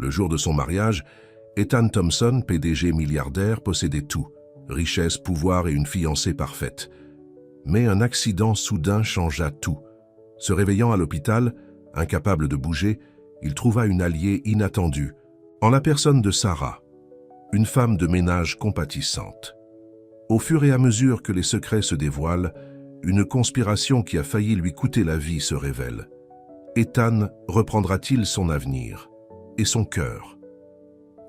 Le jour de son mariage, Ethan Thompson, PDG milliardaire, possédait tout, richesse, pouvoir et une fiancée parfaite. Mais un accident soudain changea tout. Se réveillant à l'hôpital, incapable de bouger, il trouva une alliée inattendue, en la personne de Sarah, une femme de ménage compatissante. Au fur et à mesure que les secrets se dévoilent, une conspiration qui a failli lui coûter la vie se révèle. Ethan reprendra-t-il son avenir et son cœur?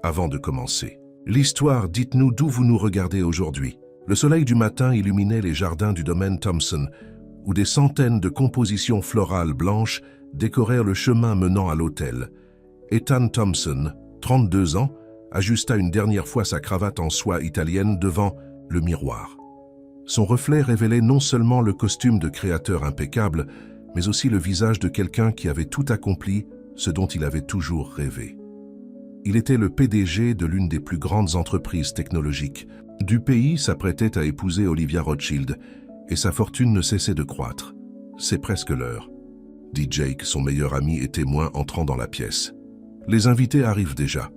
Avant de commencer, l'histoire, dites-nous d'où vous nous regardez aujourd'hui. Le soleil du matin illuminait les jardins du domaine Thompson, où des centaines de compositions florales blanches décorèrent le chemin menant à l'hôtel. Ethan Thompson, 32 ans, ajusta une dernière fois sa cravate en soie italienne devant le miroir. Son reflet révélait non seulement le costume de créateur impeccable, mais aussi le visage de quelqu'un qui avait tout accompli ce dont il avait toujours rêvé. Il était le PDG de l'une des plus grandes entreprises technologiques du pays, s'apprêtait à épouser Olivia Rothschild, et sa fortune ne cessait de croître. « C'est presque l'heure », dit Jake, son meilleur ami et témoin, entrant dans la pièce. « Les invités arrivent déjà. »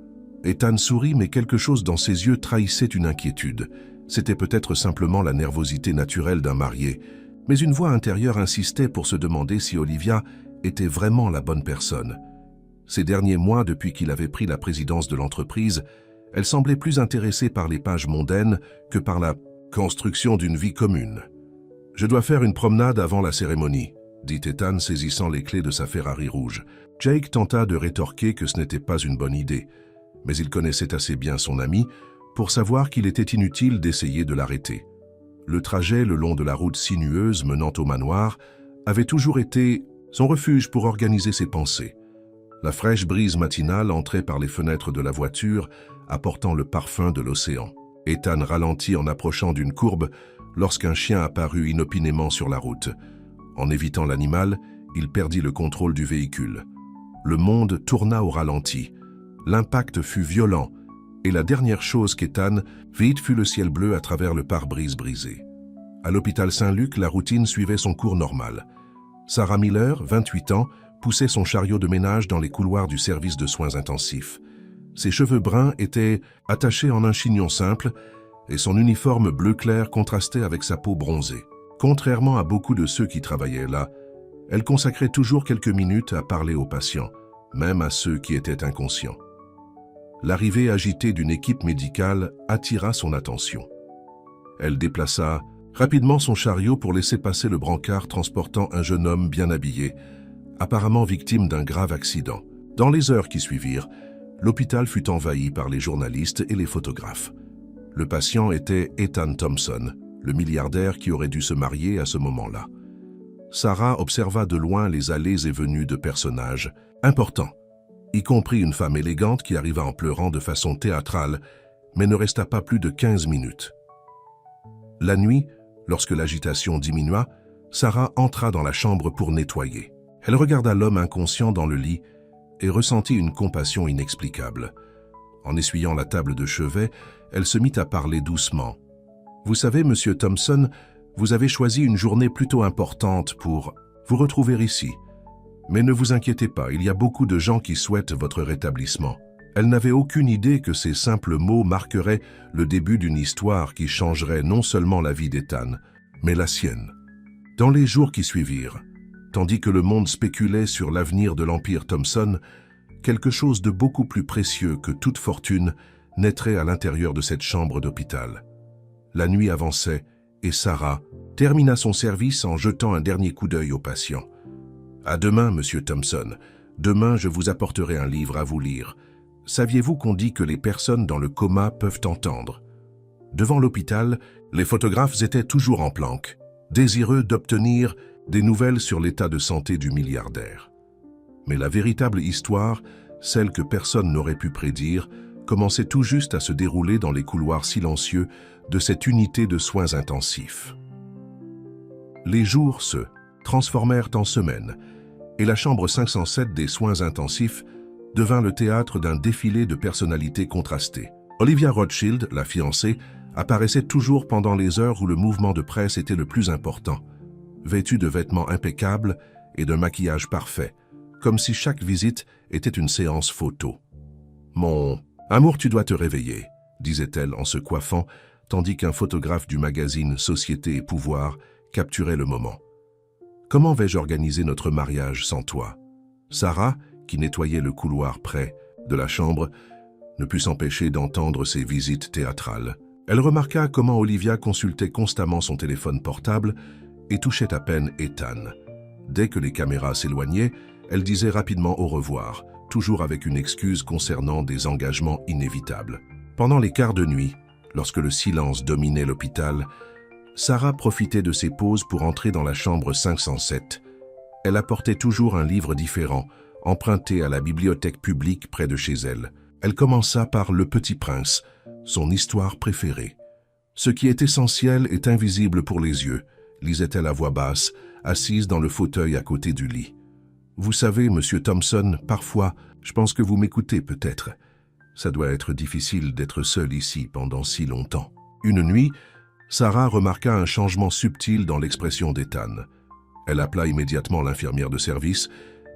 Ethan sourit, mais quelque chose dans ses yeux trahissait une inquiétude. C'était peut-être simplement la nervosité naturelle d'un marié, mais une voix intérieure insistait pour se demander si Olivia était vraiment la bonne personne. Ces derniers mois, depuis qu'il avait pris la présidence de l'entreprise, elle semblait plus intéressée par les pages mondaines que par la construction d'une vie commune. « Je dois faire une promenade avant la cérémonie », dit Ethan, saisissant les clés de sa Ferrari rouge. Jake tenta de rétorquer que ce n'était pas une bonne idée, mais il connaissait assez bien son ami pour savoir qu'il était inutile d'essayer de l'arrêter. Le trajet le long de la route sinueuse menant au manoir avait toujours été son refuge pour organiser ses pensées. La fraîche brise matinale entrait par les fenêtres de la voiture, apportant le parfum de l'océan. Ethan ralentit en approchant d'une courbe lorsqu'un chien apparut inopinément sur la route. En évitant l'animal, il perdit le contrôle du véhicule. Le monde tourna au ralenti. L'impact fut violent, et la dernière chose qu'Ethan vit fut le ciel bleu à travers le pare-brise brisé. À l'hôpital Saint-Luc, la routine suivait son cours normal. Sarah Miller, 28 ans, poussait son chariot de ménage dans les couloirs du service de soins intensifs. Ses cheveux bruns étaient attachés en un chignon simple et son uniforme bleu clair contrastait avec sa peau bronzée. Contrairement à beaucoup de ceux qui travaillaient là, elle consacrait toujours quelques minutes à parler aux patients, même à ceux qui étaient inconscients. L'arrivée agitée d'une équipe médicale attira son attention. Elle déplaça rapidement son chariot pour laisser passer le brancard transportant un jeune homme bien habillé, apparemment victime d'un grave accident. Dans les heures qui suivirent, l'hôpital fut envahi par les journalistes et les photographes. Le patient était Ethan Thompson, le milliardaire qui aurait dû se marier à ce moment-là. Sarah observa de loin les allées et venues de personnages importants, y compris une femme élégante qui arriva en pleurant de façon théâtrale, mais ne resta pas plus de 15 minutes. La nuit, lorsque l'agitation diminua, Sarah entra dans la chambre pour nettoyer. Elle regarda l'homme inconscient dans le lit et ressentit une compassion inexplicable. En essuyant la table de chevet, elle se mit à parler doucement. « Vous savez, Monsieur Thompson, vous avez choisi une journée plutôt importante pour vous retrouver ici. Mais ne vous inquiétez pas, il y a beaucoup de gens qui souhaitent votre rétablissement. » Elle n'avait aucune idée que ces simples mots marqueraient le début d'une histoire qui changerait non seulement la vie d'Ethan, mais la sienne. Dans les jours qui suivirent, tandis que le monde spéculait sur l'avenir de l'Empire Thompson, quelque chose de beaucoup plus précieux que toute fortune naîtrait à l'intérieur de cette chambre d'hôpital. La nuit avançait et Sarah termina son service en jetant un dernier coup d'œil au patient. « À demain, Monsieur Thompson. Demain, je vous apporterai un livre à vous lire. Saviez-vous qu'on dit que les personnes dans le coma peuvent entendre ?» Devant l'hôpital, les photographes étaient toujours en planque, désireux d'obtenir des nouvelles sur l'état de santé du milliardaire. Mais la véritable histoire, celle que personne n'aurait pu prédire, commençait tout juste à se dérouler dans les couloirs silencieux de cette unité de soins intensifs. Les jours se transformèrent en semaines, et la chambre 507 des soins intensifs devint le théâtre d'un défilé de personnalités contrastées. Olivia Rothschild, la fiancée, apparaissait toujours pendant les heures où le mouvement de presse était le plus important, vêtue de vêtements impeccables et d'un maquillage parfait, comme si chaque visite était une séance photo. « Mon amour, tu dois te réveiller », disait-elle en se coiffant, tandis qu'un photographe du magazine Société et Pouvoir capturait le moment. « Comment vais-je organiser notre mariage sans toi ?» Sarah, qui nettoyait le couloir près de la chambre, ne put s'empêcher d'entendre ses visites théâtrales. Elle remarqua comment Olivia consultait constamment son téléphone portable et touchait à peine Ethan. Dès que les caméras s'éloignaient, elle disait rapidement au revoir, toujours avec une excuse concernant des engagements inévitables. Pendant les quarts de nuit, lorsque le silence dominait l'hôpital, Sarah profitait de ses pauses pour entrer dans la chambre 507. Elle apportait toujours un livre différent, emprunté à la bibliothèque publique près de chez elle. Elle commença par Le Petit Prince, son histoire préférée. « Ce qui est essentiel est invisible pour les yeux », lisait-elle à voix basse, assise dans le fauteuil à côté du lit. « Vous savez, Monsieur Thompson, parfois, je pense que vous m'écoutez peut-être. Ça doit être difficile d'être seule ici pendant si longtemps. » Une nuit, Sarah remarqua un changement subtil dans l'expression d'Ethan. Elle appela immédiatement l'infirmière de service,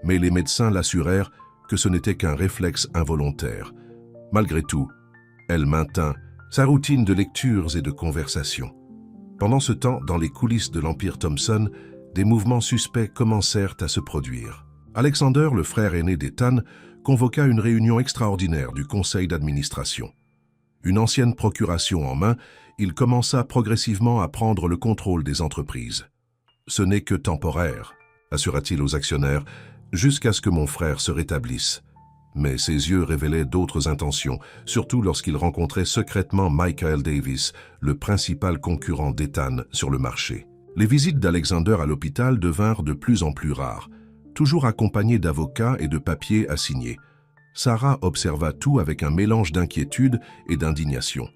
mais les médecins l'assurèrent que ce n'était qu'un réflexe involontaire. Malgré tout, elle maintint sa routine de lectures et de conversations. Pendant ce temps, dans les coulisses de l'Empire Thompson, des mouvements suspects commencèrent à se produire. Alexander, le frère aîné d'Ethan, convoqua une réunion extraordinaire du conseil d'administration. Une ancienne procuration en main, il commença progressivement à prendre le contrôle des entreprises. « Ce n'est que temporaire », assura-t-il aux actionnaires, « jusqu'à ce que mon frère se rétablisse. » Mais ses yeux révélaient d'autres intentions, surtout lorsqu'il rencontrait secrètement Michael Davis, le principal concurrent d'Ethan sur le marché. Les visites d'Alexander à l'hôpital devinrent de plus en plus rares, toujours accompagnées d'avocats et de papiers à signer. Sarah observa tout avec un mélange d'inquiétude et d'indignation.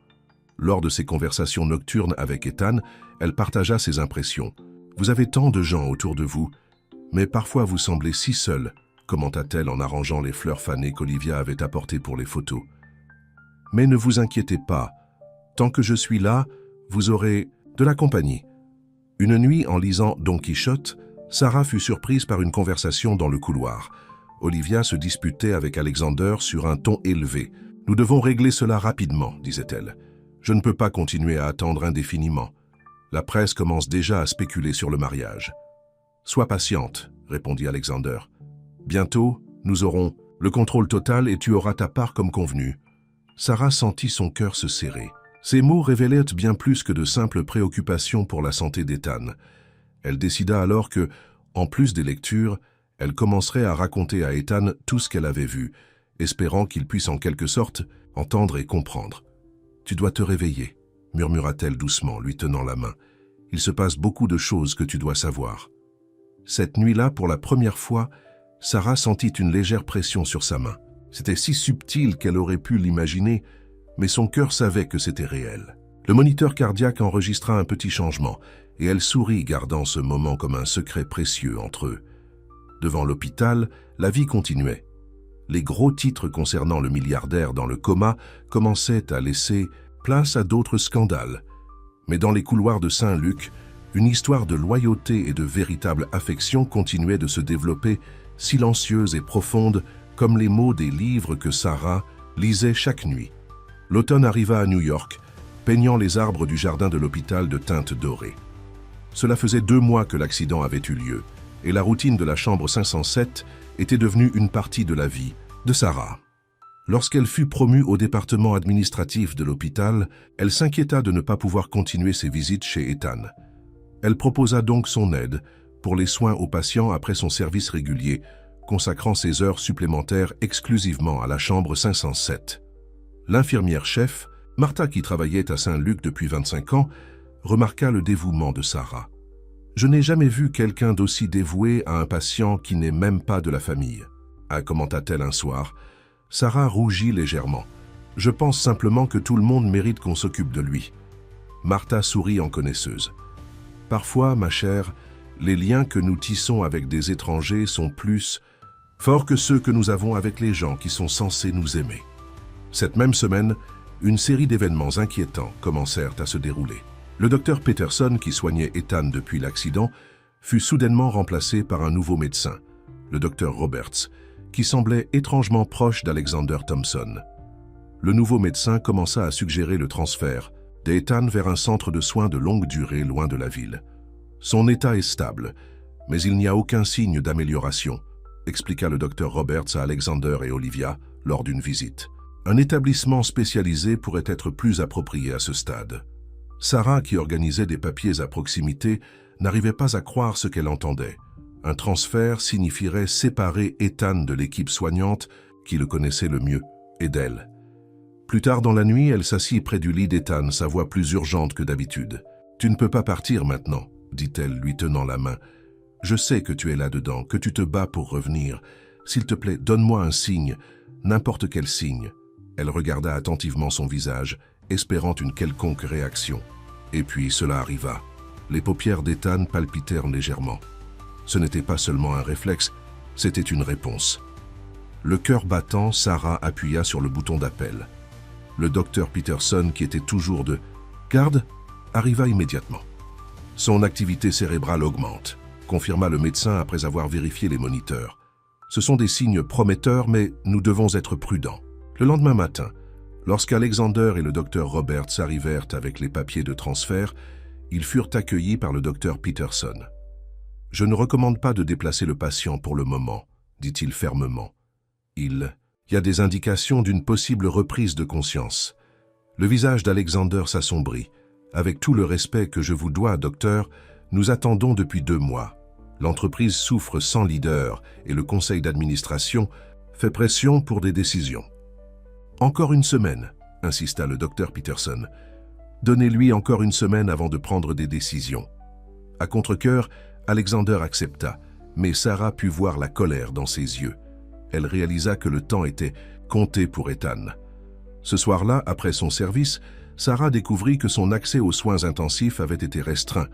Lors de ses conversations nocturnes avec Ethan, elle partagea ses impressions. « Vous avez tant de gens autour de vous, mais parfois vous semblez si seul », commenta-t-elle en arrangeant les fleurs fanées qu'Olivia avait apportées pour les photos. « Mais ne vous inquiétez pas, tant que je suis là, vous aurez de la compagnie. » Une nuit, en lisant Don Quichotte, Sarah fut surprise par une conversation dans le couloir. Olivia se disputait avec Alexander sur un ton élevé. « Nous devons régler cela rapidement, » disait-elle. « Je ne peux pas continuer à attendre indéfiniment. La presse commence déjà à spéculer sur le mariage. »« Sois patiente, » répondit Alexander. « Bientôt, nous aurons le contrôle total et tu auras ta part comme convenu. » Sarah sentit son cœur se serrer. Ces mots révélaient bien plus que de simples préoccupations pour la santé d'Ethan. Elle décida alors que, en plus des lectures, elle commencerait à raconter à Ethan tout ce qu'elle avait vu, espérant qu'il puisse en quelque sorte entendre et comprendre. « Tu dois te réveiller », murmura-t-elle doucement, lui tenant la main. « Il se passe beaucoup de choses que tu dois savoir. » Cette nuit-là, pour la première fois, Sarah sentit une légère pression sur sa main. C'était si subtil qu'elle aurait pu l'imaginer, mais son cœur savait que c'était réel. Le moniteur cardiaque enregistra un petit changement, et elle sourit, gardant ce moment comme un secret précieux entre eux. Devant l'hôpital, la vie continuait. Les gros titres concernant le milliardaire dans le coma commençaient à laisser place à d'autres scandales. Mais dans les couloirs de Saint-Luc, une histoire de loyauté et de véritable affection continuait de se développer, silencieuse et profonde, comme les mots des livres que Sarah lisait chaque nuit. L'automne arriva à New York, peignant les arbres du jardin de l'hôpital de teintes dorées. Cela faisait 2 mois que l'accident avait eu lieu, et la routine de la chambre 507 était devenue une partie de la vie de Sarah. Lorsqu'elle fut promue au département administratif de l'hôpital, elle s'inquiéta de ne pas pouvoir continuer ses visites chez Ethan. Elle proposa donc son aide pour les soins aux patients après son service régulier, consacrant ses heures supplémentaires exclusivement à la chambre 507. L'infirmière chef, Martha, qui travaillait à Saint-Luc depuis 25 ans, remarqua le dévouement de Sarah. « Je n'ai jamais vu quelqu'un d'aussi dévoué à un patient qui n'est même pas de la famille », commenta-t-elle un soir. Sarah rougit légèrement. « Je pense simplement que tout le monde mérite qu'on s'occupe de lui. » Martha sourit en connaisseuse. « Parfois, ma chère, les liens que nous tissons avec des étrangers sont plus forts que ceux que nous avons avec les gens qui sont censés nous aimer. » Cette même semaine, une série d'événements inquiétants commencèrent à se dérouler. Le docteur Peterson, qui soignait Ethan depuis l'accident, fut soudainement remplacé par un nouveau médecin, le docteur Roberts, qui semblait étrangement proche d'Alexander Thompson. Le nouveau médecin commença à suggérer le transfert d'Ethan vers un centre de soins de longue durée loin de la ville. Son état est stable, mais il n'y a aucun signe d'amélioration, expliqua le docteur Roberts à Alexander et Olivia lors d'une visite. Un établissement spécialisé pourrait être plus approprié à ce stade. Sarah, qui organisait des papiers à proximité, n'arrivait pas à croire ce qu'elle entendait. Un transfert signifierait séparer Ethan de l'équipe soignante qui le connaissait le mieux, et d'elle. Plus tard dans la nuit, elle s'assit près du lit d'Ethan, sa voix plus urgente que d'habitude. « Tu ne peux pas partir maintenant », dit-elle, lui tenant la main. « Je sais que tu es là-dedans, que tu te bats pour revenir. S'il te plaît, donne-moi un signe, n'importe quel signe. » Elle regarda attentivement son visage, espérant une quelconque réaction. Et puis cela arriva. Les paupières d'Ethan palpitèrent légèrement. Ce n'était pas seulement un réflexe, c'était une réponse. Le cœur battant, Sarah appuya sur le bouton d'appel. Le docteur Peterson, qui était toujours de garde, arriva immédiatement. Son activité cérébrale augmente, confirma le médecin après avoir vérifié les moniteurs. Ce sont des signes prometteurs, mais nous devons être prudents. Le lendemain matin, lorsqu'Alexander et le docteur Roberts arrivèrent avec les papiers de transfert, ils furent accueillis par le docteur Peterson. « Je ne recommande pas de déplacer le patient pour le moment », dit-il fermement. Il y a des indications d'une possible reprise de conscience. Le visage d'Alexander s'assombrit. « Avec tout le respect que je vous dois, docteur, nous attendons depuis 2 mois. L'entreprise souffre sans leader et le conseil d'administration fait pression pour des décisions. » « Encore une semaine, » insista le docteur Peterson. « Donnez-lui encore une semaine avant de prendre des décisions. » À contre-cœur, Alexander accepta, mais Sarah put voir la colère dans ses yeux. Elle réalisa que le temps était compté pour Ethan. Ce soir-là, après son service, Sarah découvrit que son accès aux soins intensifs avait été restreint,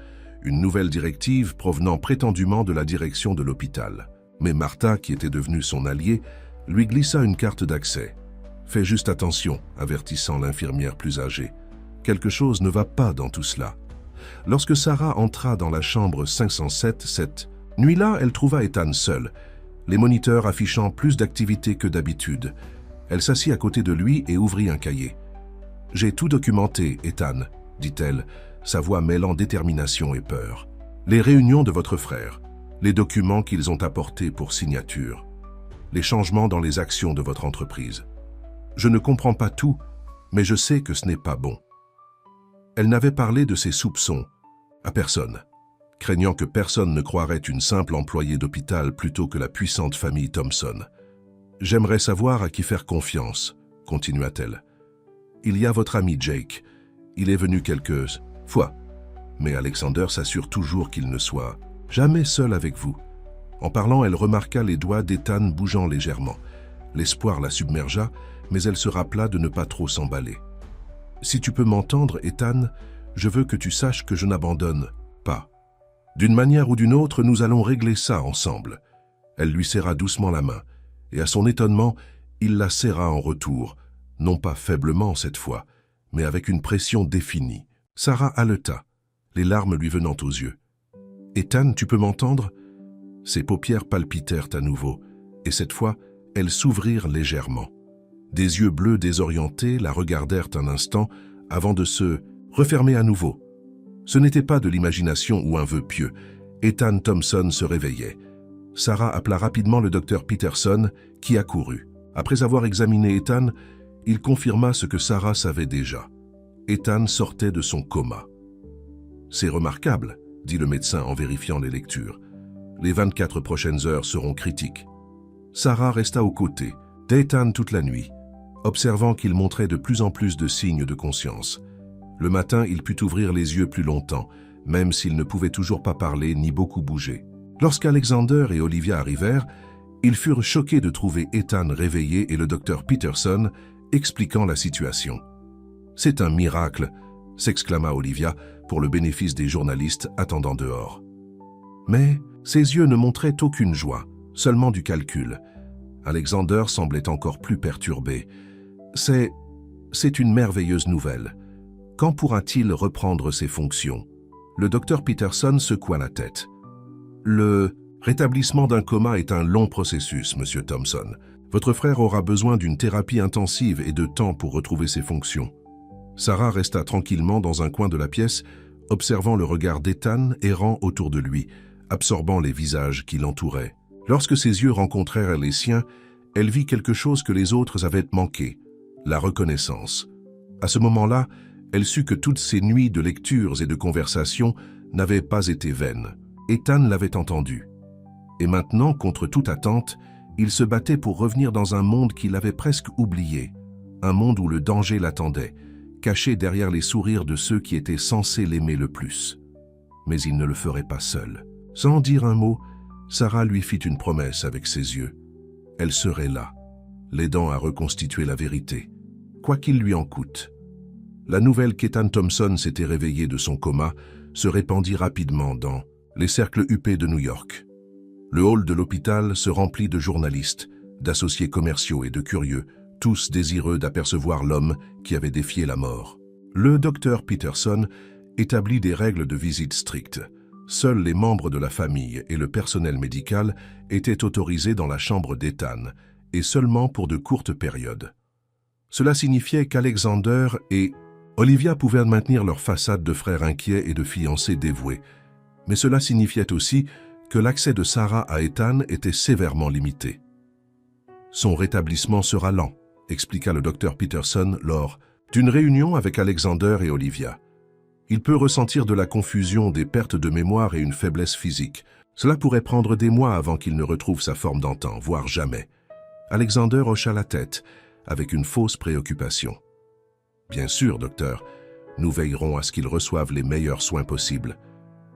une nouvelle directive provenant prétendument de la direction de l'hôpital. Mais Martha, qui était devenue son alliée, lui glissa une carte d'accès. « Fais juste attention », avertissant l'infirmière plus âgée. « Quelque chose ne va pas dans tout cela. » Lorsque Sarah entra dans la chambre 507, cette nuit-là, elle trouva Ethan seul, les moniteurs affichant plus d'activité que d'habitude. Elle s'assit à côté de lui et ouvrit un cahier. « J'ai tout documenté, Ethan, » dit-elle, sa voix mêlant détermination et peur. « Les réunions de votre frère, les documents qu'ils ont apportés pour signature, les changements dans les actions de votre entreprise. Je ne comprends pas tout, mais je sais que ce n'est pas bon. » Elle n'avait parlé de ses soupçons à personne, craignant que personne ne croirait une simple employée d'hôpital plutôt que la puissante famille Thompson. « J'aimerais savoir à qui faire confiance, » continua-t-elle. « Il y a votre ami Jake. Il est venu quelques fois, mais Alexander s'assure toujours qu'il ne soit jamais seul avec vous. » En parlant, elle remarqua les doigts d'Ethan bougeant légèrement. L'espoir la submergea, mais elle se rappela de ne pas trop s'emballer. « Si tu peux m'entendre, Ethan, je veux que tu saches que je n'abandonne pas. D'une manière ou d'une autre, nous allons régler ça ensemble. » Elle lui serra doucement la main, et à son étonnement, il la serra en retour, non pas faiblement cette fois, mais avec une pression définie. Sarah haleta, les larmes lui venant aux yeux. « Ethan, tu peux m'entendre ?» Ses paupières palpitèrent à nouveau, et cette fois, elles s'ouvrirent légèrement. Des yeux bleus désorientés la regardèrent un instant avant de se refermer à nouveau. Ce n'était pas de l'imagination ou un vœu pieux. Ethan Thompson se réveillait. Sarah appela rapidement le docteur Peterson, qui accourut. Après avoir examiné Ethan, il confirma ce que Sarah savait déjà. Ethan sortait de son coma. « C'est remarquable », dit le médecin en vérifiant les lectures. « Les 24 prochaines heures seront critiques. » Sarah resta aux côtés d'Ethan toute la nuit, observant qu'il montrait de plus en plus de signes de conscience. Le matin, il put ouvrir les yeux plus longtemps, même s'il ne pouvait toujours pas parler ni beaucoup bouger. Lorsqu'Alexander et Olivia arrivèrent, ils furent choqués de trouver Ethan réveillé et le docteur Peterson expliquant la situation. « C'est un miracle !» s'exclama Olivia pour le bénéfice des journalistes attendant dehors. Mais ses yeux ne montraient aucune joie, seulement du calcul. Alexander semblait encore plus perturbé. « C'est une merveilleuse nouvelle. Quand pourra-t-il reprendre ses fonctions ?» Le docteur Peterson secoua la tête. « Le Rétablissement d'un coma est un long processus, Monsieur Thompson. Votre frère aura besoin d'une thérapie intensive et de temps pour retrouver ses fonctions. Sarah resta tranquillement dans un coin de la pièce, observant le regard d'Ethan errant autour de lui, absorbant les visages qui l'entouraient. Lorsque ses yeux rencontrèrent les siens, elle vit quelque chose que les autres avaient manqué, la reconnaissance. À ce moment-là, elle sut que toutes ces nuits de lectures et de conversations n'avaient pas été vaines. Ethan l'avait entendu. Et maintenant, contre toute attente, il se battait pour revenir dans un monde qu'il avait presque oublié, un monde où le danger l'attendait, caché derrière les sourires de ceux qui étaient censés l'aimer le plus. Mais il ne le ferait pas seul. Sans dire un mot, Sarah lui fit une promesse avec ses yeux. Elle serait là, l'aidant à reconstituer la vérité, quoi qu'il lui en coûte. La nouvelle qu'Ethan Thompson s'était réveillé de son coma se répandit rapidement dans les cercles huppés de New York. Le hall de l'hôpital se remplit de journalistes, d'associés commerciaux et de curieux, tous désireux d'apercevoir l'homme qui avait défié la mort. Le docteur Peterson établit des règles de visite strictes. Seuls les membres de la famille et le personnel médical étaient autorisés dans la chambre d'Ethan, et seulement pour de courtes périodes. Cela signifiait qu'Alexander et Olivia pouvaient maintenir leur façade de frères inquiets et de fiancés dévoués, mais cela signifiait aussi que l'accès de Sarah à Ethan était sévèrement limité. Son rétablissement sera lent, expliqua le docteur Peterson lors d'une réunion avec Alexander et Olivia. Il peut ressentir de la confusion, des pertes de mémoire et une faiblesse physique. Cela pourrait prendre des mois avant qu'il ne retrouve sa forme d'antan, voire jamais. Alexander hocha la tête, avec une fausse préoccupation. « Bien sûr, docteur, nous veillerons à ce qu'il reçoive les meilleurs soins possibles. »«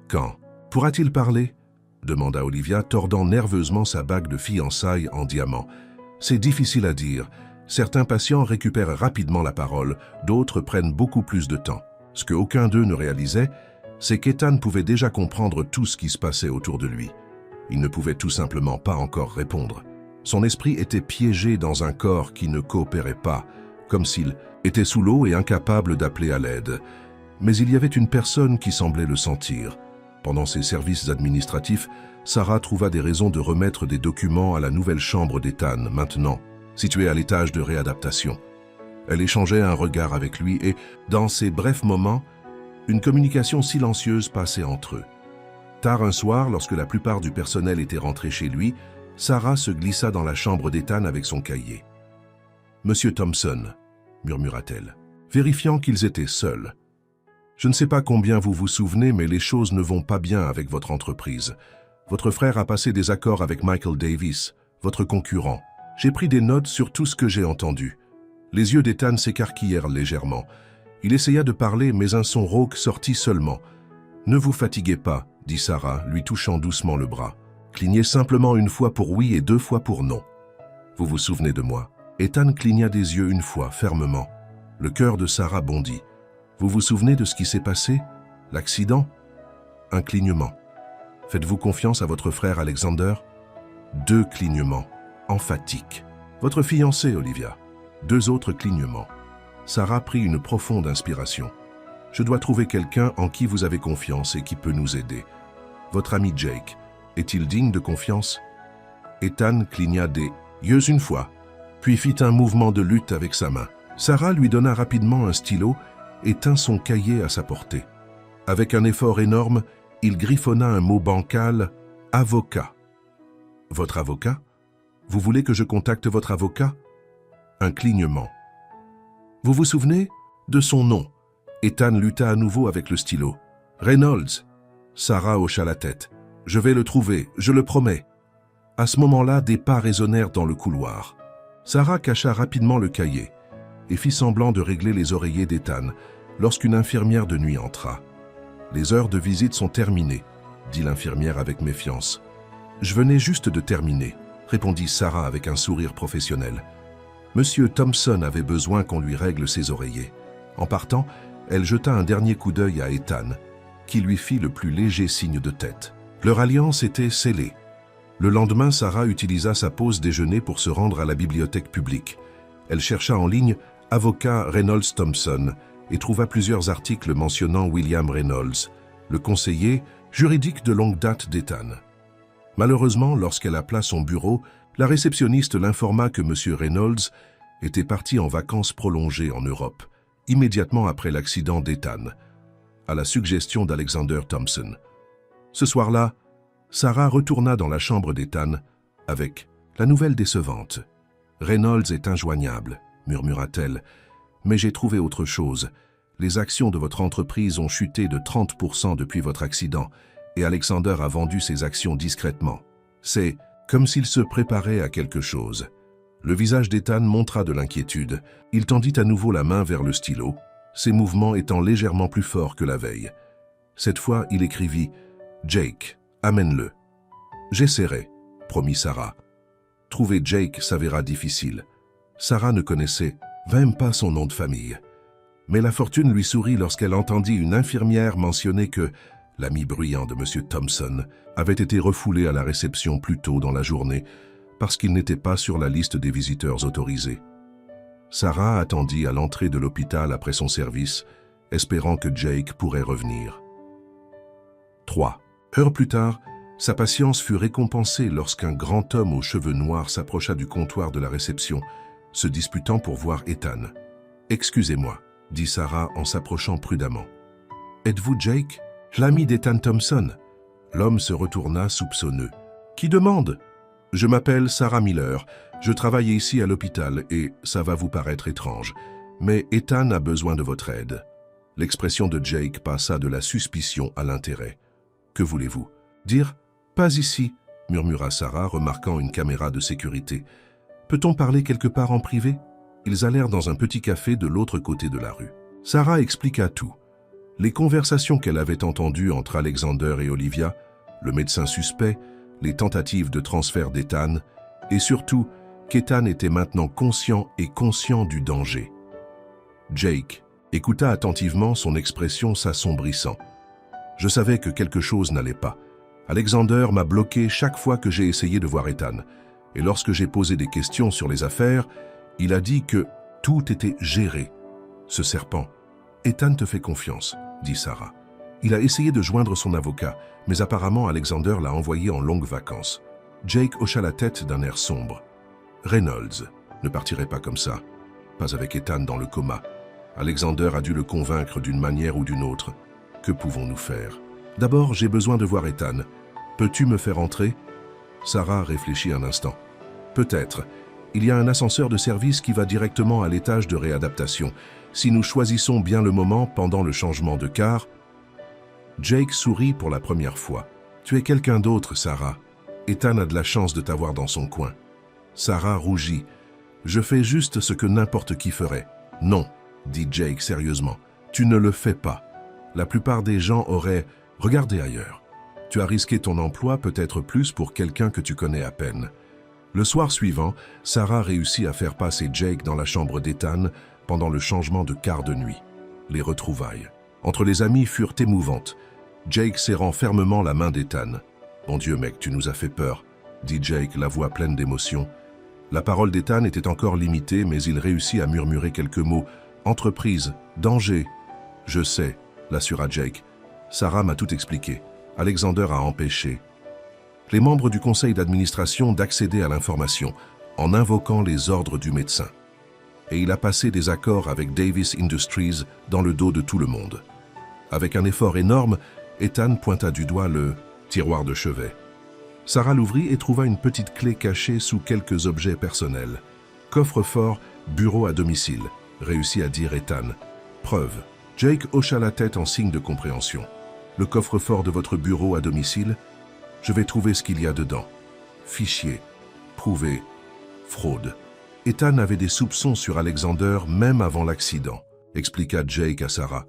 Quand pourra-t-il parler ?» demanda Olivia, tordant nerveusement sa bague de fiançailles en diamant. « C'est difficile à dire. Certains patients récupèrent rapidement la parole, d'autres prennent beaucoup plus de temps. Ce qu'aucun d'eux ne réalisait, c'est qu'Ethan pouvait déjà comprendre tout ce qui se passait autour de lui. Il ne pouvait tout simplement pas encore répondre. Son esprit était piégé dans un corps qui ne coopérait pas, comme s'il était sous l'eau et incapable d'appeler à l'aide. Mais il y avait une personne qui semblait le sentir. Pendant ses services administratifs, Sarah trouva des raisons de remettre des documents à la nouvelle chambre d'Ethan, maintenant, située à l'étage de réadaptation. Elle échangeait un regard avec lui et, dans ces brefs moments, une communication silencieuse passait entre eux. Tard un soir, lorsque la plupart du personnel était rentré chez lui, Sarah se glissa dans la chambre d'Ethan avec son cahier. « Monsieur Thompson », murmura-t-elle, vérifiant qu'ils étaient seuls. « Je ne sais pas combien vous vous souvenez, mais les choses ne vont pas bien avec votre entreprise. Votre frère a passé des accords avec Michael Davis, votre concurrent. J'ai pris des notes sur tout ce que j'ai entendu. » Les yeux d'Ethan s'écarquillèrent légèrement. Il essaya de parler, mais un son rauque sortit seulement. « Ne vous fatiguez pas, » dit Sarah, lui touchant doucement le bras. « Clignez simplement une fois pour oui et 2 fois pour non. Vous vous souvenez de moi ?» Ethan cligna des yeux une fois, fermement. Le cœur de Sarah bondit. « Vous vous souvenez de ce qui s'est passé? L'accident ?» Un clignement. « Faites-vous confiance à votre frère Alexander ?» 2 clignements, emphatiques. « Votre fiancé, Olivia ?» 2 autres clignements. Sarah prit une profonde inspiration. « Je dois trouver quelqu'un en qui vous avez confiance et qui peut nous aider. Votre ami Jake, est-il digne de confiance ?» Ethan cligna des yeux une fois, puis fit un mouvement de lutte avec sa main. Sarah lui donna rapidement un stylo et tint son cahier à sa portée. Avec un effort énorme, il griffonna un mot bancal, « avocat ». « Votre avocat? Vous voulez que je contacte votre avocat ?» Un clignement. « Vous vous souvenez de son nom ?» Ethan lutta à nouveau avec le stylo. « Reynolds !» Sarah hocha la tête. « Je vais le trouver, je le promets. » À ce moment-là, des pas résonnèrent dans le couloir. Sarah cacha rapidement le cahier et fit semblant de régler les oreillers d'Ethan lorsqu'une infirmière de nuit entra. « Les heures de visite sont terminées, » dit l'infirmière avec méfiance. « Je venais juste de terminer, » répondit Sarah avec un sourire professionnel. Monsieur Thompson avait besoin qu'on lui règle ses oreillers. En partant, elle jeta un dernier coup d'œil à Ethan, qui lui fit le plus léger signe de tête. Leur alliance était scellée. Le lendemain, Sarah utilisa sa pause déjeuner pour se rendre à la bibliothèque publique. Elle chercha en ligne « Avocat Reynolds Thompson » et trouva plusieurs articles mentionnant William Reynolds, le conseiller juridique de longue date d'Ethan. Malheureusement, lorsqu'elle appela son bureau, la réceptionniste l'informa que M. Reynolds était parti en vacances prolongées en Europe, immédiatement après l'accident d'Ethan, à la suggestion d'Alexander Thompson. Ce soir-là, Sarah retourna dans la chambre d'Ethan avec la nouvelle décevante. « Reynolds est injoignable », murmura-t-elle, « mais j'ai trouvé autre chose. Les actions de votre entreprise ont chuté de 30% depuis votre accident et Alexander a vendu ses actions discrètement. C'est comme s'il se préparait à quelque chose. » Le visage d'Ethan montra de l'inquiétude. Il tendit à nouveau la main vers le stylo, ses mouvements étant légèrement plus forts que la veille. Cette fois, il écrivit « Jake, amène-le. »« J'essaierai, » promit Sarah. Trouver Jake s'avéra difficile. Sarah ne connaissait même pas son nom de famille. Mais la fortune lui sourit lorsqu'elle entendit une infirmière mentionner que l'ami bruyant de M. Thompson avait été refoulé à la réception plus tôt dans la journée parce qu'il n'était pas sur la liste des visiteurs autorisés. Sarah attendit à l'entrée de l'hôpital après son service, espérant que Jake pourrait revenir. 3 heures plus tard, sa patience fut récompensée lorsqu'un grand homme aux cheveux noirs s'approcha du comptoir de la réception, se disputant pour voir Ethan. « Excusez-moi, » dit Sarah en s'approchant prudemment. « Êtes-vous Jake, l'ami d'Ethan Thompson ?» L'homme se retourna soupçonneux. « Qui demande ?»« Je m'appelle Sarah Miller, je travaille ici à l'hôpital et ça va vous paraître étrange, mais Ethan a besoin de votre aide. » L'expression de Jake passa de la suspicion à l'intérêt. « Que voulez-vous » dire ? « Pas ici » murmura Sarah, remarquant une caméra de sécurité. « Peut-on parler quelque part en privé ?» Ils allèrent dans un petit café de l'autre côté de la rue. Sarah expliqua tout. Les conversations qu'elle avait entendues entre Alexander et Olivia, le médecin suspect, les tentatives de transfert d'Ethan, et surtout qu'Ethan était maintenant conscient du danger. Jake écouta attentivement, son expression s'assombrissant. « Je savais que quelque chose n'allait pas. Alexander m'a bloqué chaque fois que j'ai essayé de voir Ethan, et lorsque j'ai posé des questions sur les affaires, il a dit que tout était géré. Ce serpent. Ethan te fait confiance, dit Sarah. Il a essayé de joindre son avocat, mais apparemment Alexander l'a envoyé en longues vacances. Jake hocha la tête d'un air sombre. Reynolds ne partirait pas comme ça, pas avec Ethan dans le coma. Alexander a dû le convaincre d'une manière ou d'une autre. Que pouvons-nous faire? D'abord, j'ai besoin de voir Ethan. Peux-tu me faire entrer? Sarah réfléchit un instant. Peut-être. Il y a un ascenseur de service qui va directement à l'étage de réadaptation. Si nous choisissons bien le moment pendant le changement de car... Jake sourit pour la première fois. Tu es quelqu'un d'autre, Sarah. Ethan a de la chance de t'avoir dans son coin. Sarah rougit. Je fais juste ce que n'importe qui ferait. Non, dit Jake sérieusement. Tu ne le fais pas. La plupart des gens auraient... Regardez ailleurs. Tu as risqué ton emploi peut-être plus pour quelqu'un que tu connais à peine. Le soir suivant, Sarah réussit à faire passer Jake dans la chambre d'Ethan pendant le changement de quart de nuit. Les retrouvailles entre les amis furent émouvantes. Jake serrant fermement la main d'Ethan. « Mon Dieu, mec, tu nous as fait peur », dit Jake, la voix pleine d'émotion. La parole d'Ethan était encore limitée, mais il réussit à murmurer quelques mots. « Entreprise, danger. »« Je sais », l'assura Jake. Sarah m'a tout expliqué. Alexander a empêché les membres du conseil d'administration d'accéder à l'information en invoquant les ordres du médecin. Et il a passé des accords avec Davis Industries dans le dos de tout le monde. Avec un effort énorme, Ethan pointa du doigt le tiroir de chevet. Sarah l'ouvrit et trouva une petite clé cachée sous quelques objets personnels. Coffre-fort, bureau à domicile, réussit à dire Ethan. Preuve. Jake hocha la tête en signe de compréhension. Le coffre-fort de votre bureau à domicile, je vais trouver ce qu'il y a dedans. Fichier. Prouvé. Fraude. Ethan avait des soupçons sur Alexander même avant l'accident, expliqua Jake à Sarah.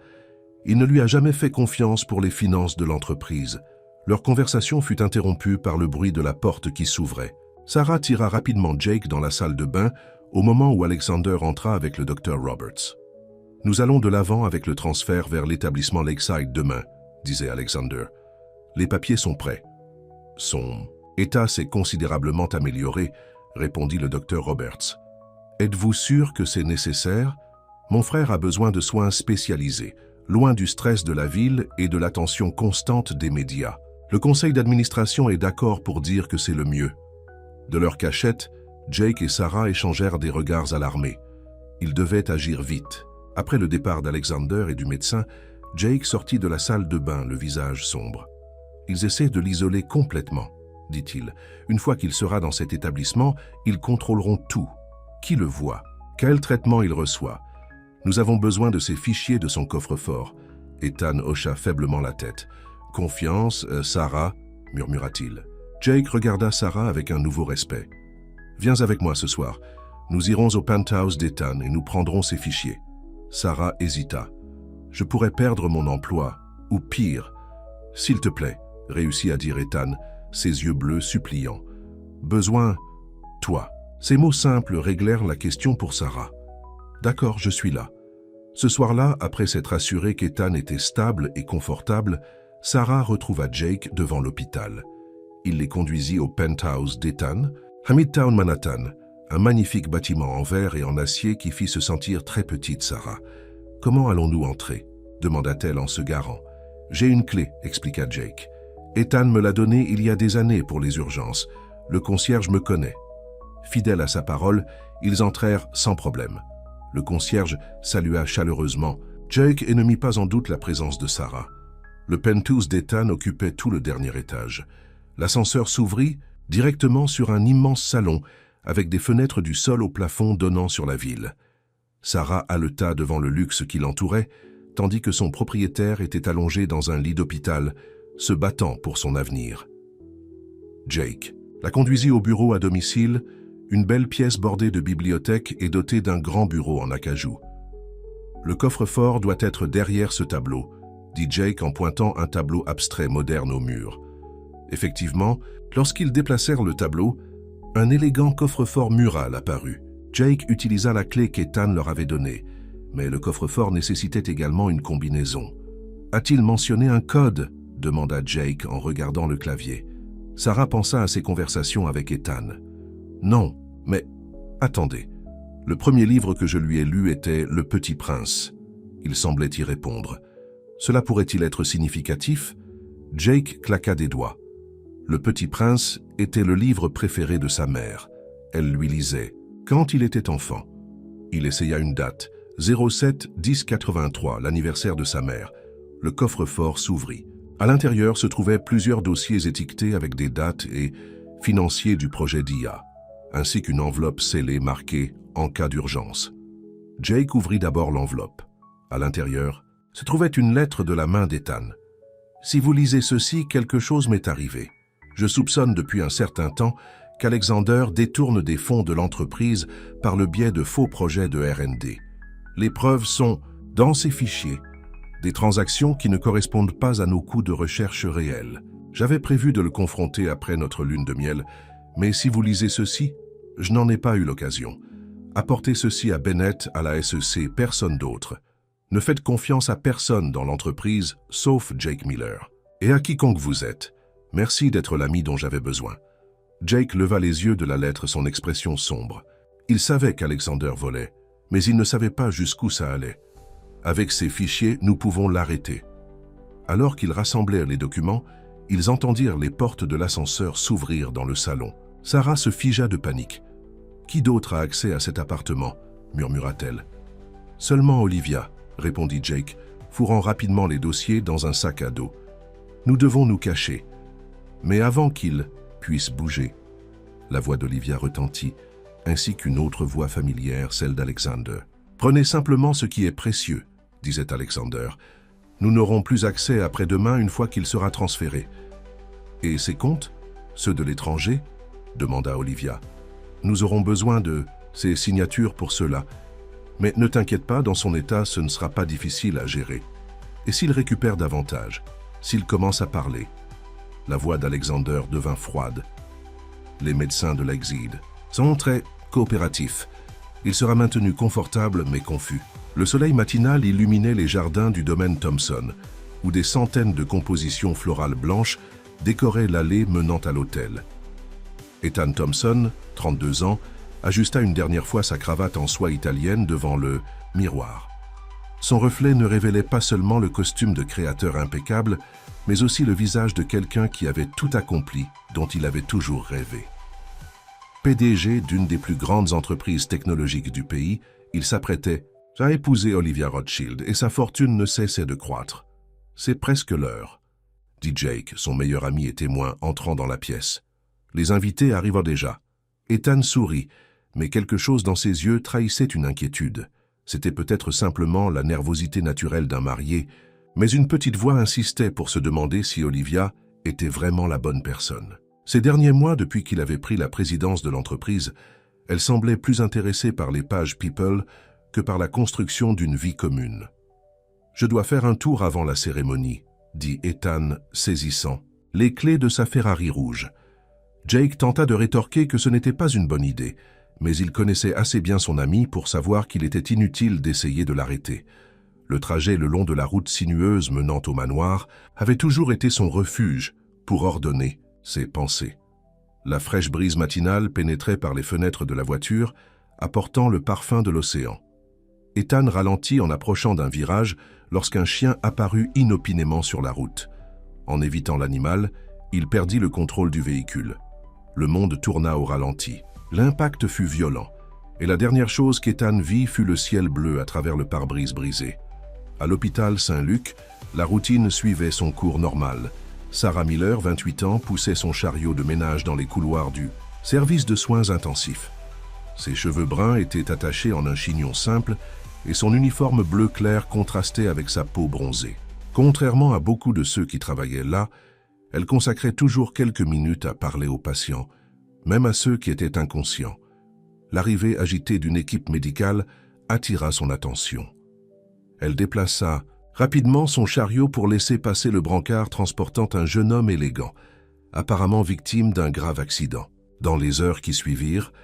Il ne lui a jamais fait confiance pour les finances de l'entreprise. Leur conversation fut interrompue par le bruit de la porte qui s'ouvrait. Sarah tira rapidement Jake dans la salle de bain au moment où Alexander entra avec le docteur Roberts. « Nous allons de l'avant avec le transfert vers l'établissement Lakeside demain, » disait Alexander. « Les papiers sont prêts. » Son état s'est considérablement amélioré, répondit le docteur Roberts. « Êtes-vous sûr que c'est nécessaire? Mon frère a besoin de soins spécialisés, loin du stress de la ville et de l'attention constante des médias. » Le conseil d'administration est d'accord pour dire que c'est le mieux. De leur cachette, Jake et Sarah échangèrent des regards alarmés. Ils devaient agir vite. Après le départ d'Alexander et du médecin, Jake sortit de la salle de bain, le visage sombre. « Ils essaient de l'isoler complètement, dit-il. Une fois qu'il sera dans cet établissement, ils contrôleront tout. Qui le voit? Quel traitement il reçoit? Nous avons besoin de ces fichiers de son coffre-fort. » Ethan hocha faiblement la tête. « Confiance, Sarah, murmura-t-il. Jake regarda Sarah avec un nouveau respect. « Viens avec moi ce soir. Nous irons au penthouse d'Ethan et nous prendrons ses fichiers. » Sarah hésita. « Je pourrais perdre mon emploi, ou pire. »« S'il te plaît, » réussit à dire Ethan, ses yeux bleus suppliants. « Besoin, toi. » Ces mots simples réglèrent la question pour Sarah. « D'accord, je suis là. » Ce soir-là, après s'être assuré qu'Ethan était stable et confortable, Sarah retrouva Jake devant l'hôpital. Il les conduisit au penthouse d'Ethan, à Midtown Manhattan, un magnifique bâtiment en verre et en acier qui fit se sentir très petite Sarah. « Comment allons-nous entrer ?» demanda-t-elle en se garant. « J'ai une clé, » expliqua Jake. « Ethan me l'a donnée il y a des années pour les urgences. Le concierge me connaît. » Fidèle à sa parole, ils entrèrent sans problème. Le concierge salua chaleureusement Jake et ne mit pas en doute la présence de Sarah. Le penthouse d'Ethan occupait tout le dernier étage. L'ascenseur s'ouvrit directement sur un immense salon avec des fenêtres du sol au plafond donnant sur la ville. Sarah haleta devant le luxe qui l'entourait, tandis que son propriétaire était allongé dans un lit d'hôpital, se battant pour son avenir. Jake la conduisit au bureau à domicile, une belle pièce bordée de bibliothèque et dotée d'un grand bureau en acajou. « Le coffre-fort doit être derrière ce tableau », dit Jake en pointant un tableau abstrait moderne au mur. Effectivement, lorsqu'ils déplacèrent le tableau, un élégant coffre-fort mural apparut. Jake utilisa la clé qu'Ethan leur avait donnée, mais le coffre-fort nécessitait également une combinaison. « A-t-il mentionné un code ?» demanda Jake en regardant le clavier. Sarah pensa à ses conversations avec Ethan. « Non, mais attendez. Le premier livre que je lui ai lu était Le Petit Prince. » Il semblait y répondre. Cela pourrait-il être significatif? Jake claqua des doigts. Le Petit Prince était le livre préféré de sa mère. Elle lui lisait quand il était enfant. Il essaya une date, 07-10-83, l'anniversaire de sa mère. Le coffre-fort s'ouvrit. À l'intérieur se trouvaient plusieurs dossiers étiquetés avec des dates et financiers du projet d'IA, ainsi qu'une enveloppe scellée marquée « En cas d'urgence ». Jake ouvrit d'abord l'enveloppe. À l'intérieur se trouvait une lettre de la main d'Ethan. « Si vous lisez ceci, quelque chose m'est arrivé. Je soupçonne depuis un certain temps qu'Alexander détourne des fonds de l'entreprise par le biais de faux projets de R&D. Les preuves sont dans ces fichiers, des transactions qui ne correspondent pas à nos coûts de recherche réels. J'avais prévu de le confronter après notre lune de miel, mais si vous lisez ceci, je n'en ai pas eu l'occasion. Apportez ceci à Bennett, à la SEC, personne d'autre. Ne faites confiance à personne dans l'entreprise, sauf Jake Miller. Et à quiconque vous êtes, merci d'être l'ami dont j'avais besoin. » Jake leva les yeux de la lettre, son expression sombre. Il savait qu'Alexander volait, mais il ne savait pas jusqu'où ça allait. Avec ces fichiers, nous pouvons l'arrêter. Alors qu'ils rassemblèrent les documents, ils entendirent les portes de l'ascenseur s'ouvrir dans le salon. Sarah se figea de panique. « Qui d'autre a accès à cet appartement ?» murmura-t-elle. « Seulement Olivia », répondit Jake, fourrant rapidement les dossiers dans un sac à dos. « Nous devons nous cacher. Mais avant qu'il puisse bouger. » La voix d'Olivia retentit, ainsi qu'une autre voix familière, celle d'Alexander. « Prenez simplement ce qui est précieux, » disait Alexander. « Nous n'aurons plus accès après-demain une fois qu'il sera transféré. »« Et ces comptes, ceux de l'étranger ?» demanda Olivia. « Nous aurons besoin de ces signatures pour cela. Mais ne t'inquiète pas, dans son état, ce ne sera pas difficile à gérer. Et s'il récupère davantage, s'il commence à parler ?» La voix d'Alexander devint froide. Les médecins de l'Exide sont très coopératifs. Il sera maintenu confortable mais confus. Le soleil matinal illuminait les jardins du domaine Thompson, où des centaines de compositions florales blanches décoraient l'allée menant à l'hôtel. Ethan Thompson, 32 ans, ajusta une dernière fois sa cravate en soie italienne devant le miroir. Son reflet ne révélait pas seulement le costume de créateur impeccable, mais aussi le visage de quelqu'un qui avait tout accompli, dont il avait toujours rêvé. PDG d'une des plus grandes entreprises technologiques du pays, il s'apprêtait à épouser Olivia Rothschild et sa fortune ne cessait de croître. « C'est presque l'heure », dit Jake, son meilleur ami et témoin, entrant dans la pièce. Les invités arrivent déjà. Ethan sourit, mais quelque chose dans ses yeux trahissait une inquiétude. C'était peut-être simplement la nervosité naturelle d'un marié, mais une petite voix insistait pour se demander si Olivia était vraiment la bonne personne. Ces derniers mois, depuis qu'il avait pris la présidence de l'entreprise, elle semblait plus intéressée par les pages People que par la construction d'une vie commune. « Je dois faire un tour avant la cérémonie », dit Ethan, saisissant les clés de sa Ferrari rouge. Jake tenta de rétorquer que ce n'était pas une bonne idée, mais il connaissait assez bien son ami pour savoir qu'il était inutile d'essayer de l'arrêter. Le trajet le long de la route sinueuse menant au manoir avait toujours été son refuge pour ordonner ses pensées. La fraîche brise matinale pénétrait par les fenêtres de la voiture, apportant le parfum de l'océan. Ethan ralentit en approchant d'un virage lorsqu'un chien apparut inopinément sur la route. En évitant l'animal, il perdit le contrôle du véhicule. Le monde tourna au ralenti. L'impact fut violent, et la dernière chose qu'Ethan vit fut le ciel bleu à travers le pare-brise brisé. À l'hôpital Saint-Luc, la routine suivait son cours normal. Sarah Miller, 28 ans, poussait son chariot de ménage dans les couloirs du service de soins intensifs. Ses cheveux bruns étaient attachés en un chignon simple et son uniforme bleu clair contrastait avec sa peau bronzée. Contrairement à beaucoup de ceux qui travaillaient là, elle consacrait toujours quelques minutes à parler aux patients, même à ceux qui étaient inconscients. L'arrivée agitée d'une équipe médicale attira son attention. Elle déplaça rapidement son chariot pour laisser passer le brancard transportant un jeune homme élégant, apparemment victime d'un grave accident. Dans les heures qui suivirent,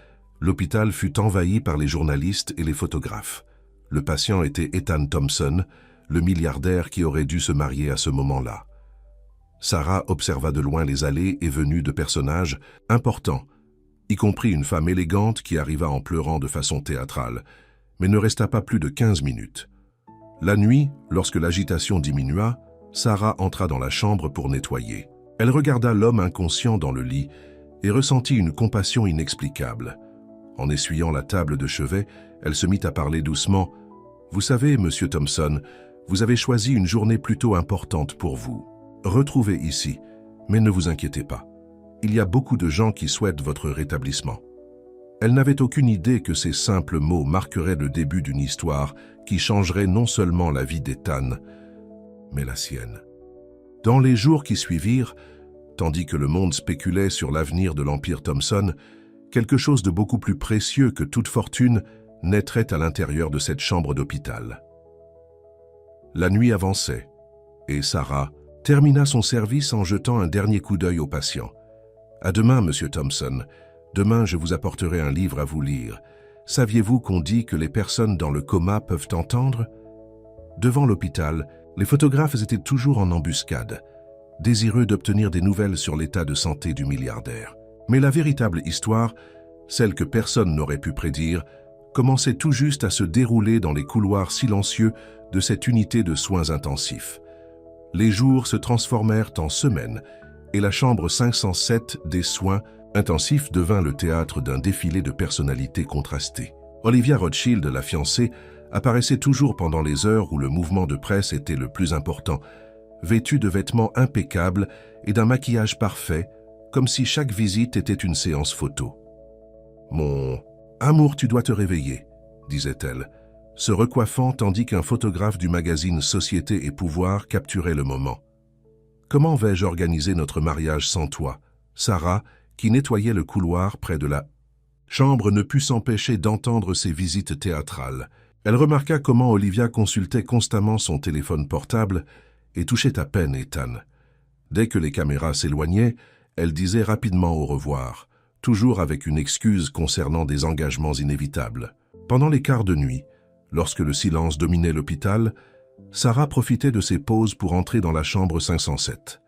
l'hôpital fut envahi par les journalistes et les photographes. Le patient était Ethan Thompson, le milliardaire qui aurait dû se marier à ce moment-là. Sarah observa de loin les allées et venues de personnages importants, y compris une femme élégante qui arriva en pleurant de façon théâtrale, mais ne resta pas plus de 15 minutes. La nuit, lorsque l'agitation diminua, Sarah entra dans la chambre pour nettoyer. Elle regarda l'homme inconscient dans le lit et ressentit une compassion inexplicable. En essuyant la table de chevet, elle se mit à parler doucement. « Vous savez, monsieur Thompson, vous avez choisi une journée plutôt importante pour vous. Retrouvez ici, mais ne vous inquiétez pas. Il y a beaucoup de gens qui souhaitent votre rétablissement. » Elle n'avait aucune idée que ces simples mots marqueraient le début d'une histoire qui changerait non seulement la vie d'Ethan, mais la sienne. Dans les jours qui suivirent, tandis que le monde spéculait sur l'avenir de l'Empire Thompson, quelque chose de beaucoup plus précieux que toute fortune naîtrait à l'intérieur de cette chambre d'hôpital. La nuit avançait, et Sarah termina son service en jetant un dernier coup d'œil au patient. « À demain, monsieur Thompson. Demain, je vous apporterai un livre à vous lire. Saviez-vous qu'on dit que les personnes dans le coma peuvent entendre ?» Devant l'hôpital, les photographes étaient toujours en embuscade, désireux d'obtenir des nouvelles sur l'état de santé du milliardaire. Mais la véritable histoire, celle que personne n'aurait pu prédire, commençait tout juste à se dérouler dans les couloirs silencieux de cette unité de soins intensifs. Les jours se transformèrent en semaines et la chambre 507 des soins intensifs devint le théâtre d'un défilé de personnalités contrastées. Olivia Rothschild, la fiancée, apparaissait toujours pendant les heures où le mouvement de presse était le plus important, vêtue de vêtements impeccables et d'un maquillage parfait, comme si chaque visite était une séance photo. « Mon amour, tu dois te réveiller », disait-elle, se recoiffant tandis qu'un photographe du magazine Société et Pouvoir capturait le moment. « Comment vais-je organiser notre mariage sans toi ?» Sarah, qui nettoyait le couloir près de la chambre, ne put s'empêcher d'entendre ses visites théâtrales. Elle remarqua comment Olivia consultait constamment son téléphone portable et touchait à peine Ethan. Dès que les caméras s'éloignaient, elle disait rapidement au revoir, toujours avec une excuse concernant des engagements inévitables. Pendant les quarts de nuit, lorsque le silence dominait l'hôpital, Sarah profitait de ses pauses pour entrer dans la chambre 507.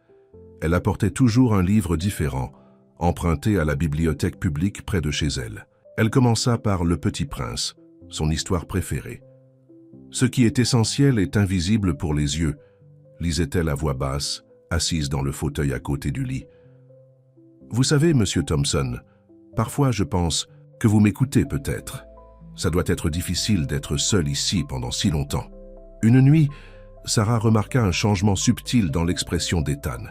Elle apportait toujours un livre différent, emprunté à la bibliothèque publique près de chez elle. Elle commença par Le Petit Prince, son histoire préférée. Ce qui est essentiel est invisible pour les yeux, lisait-elle à voix basse, assise dans le fauteuil à côté du lit. Vous savez, monsieur Thompson, parfois je pense que vous m'écoutez peut-être. Ça doit être difficile d'être seul ici pendant si longtemps. Une nuit, Sarah remarqua un changement subtil dans l'expression d'Ethan.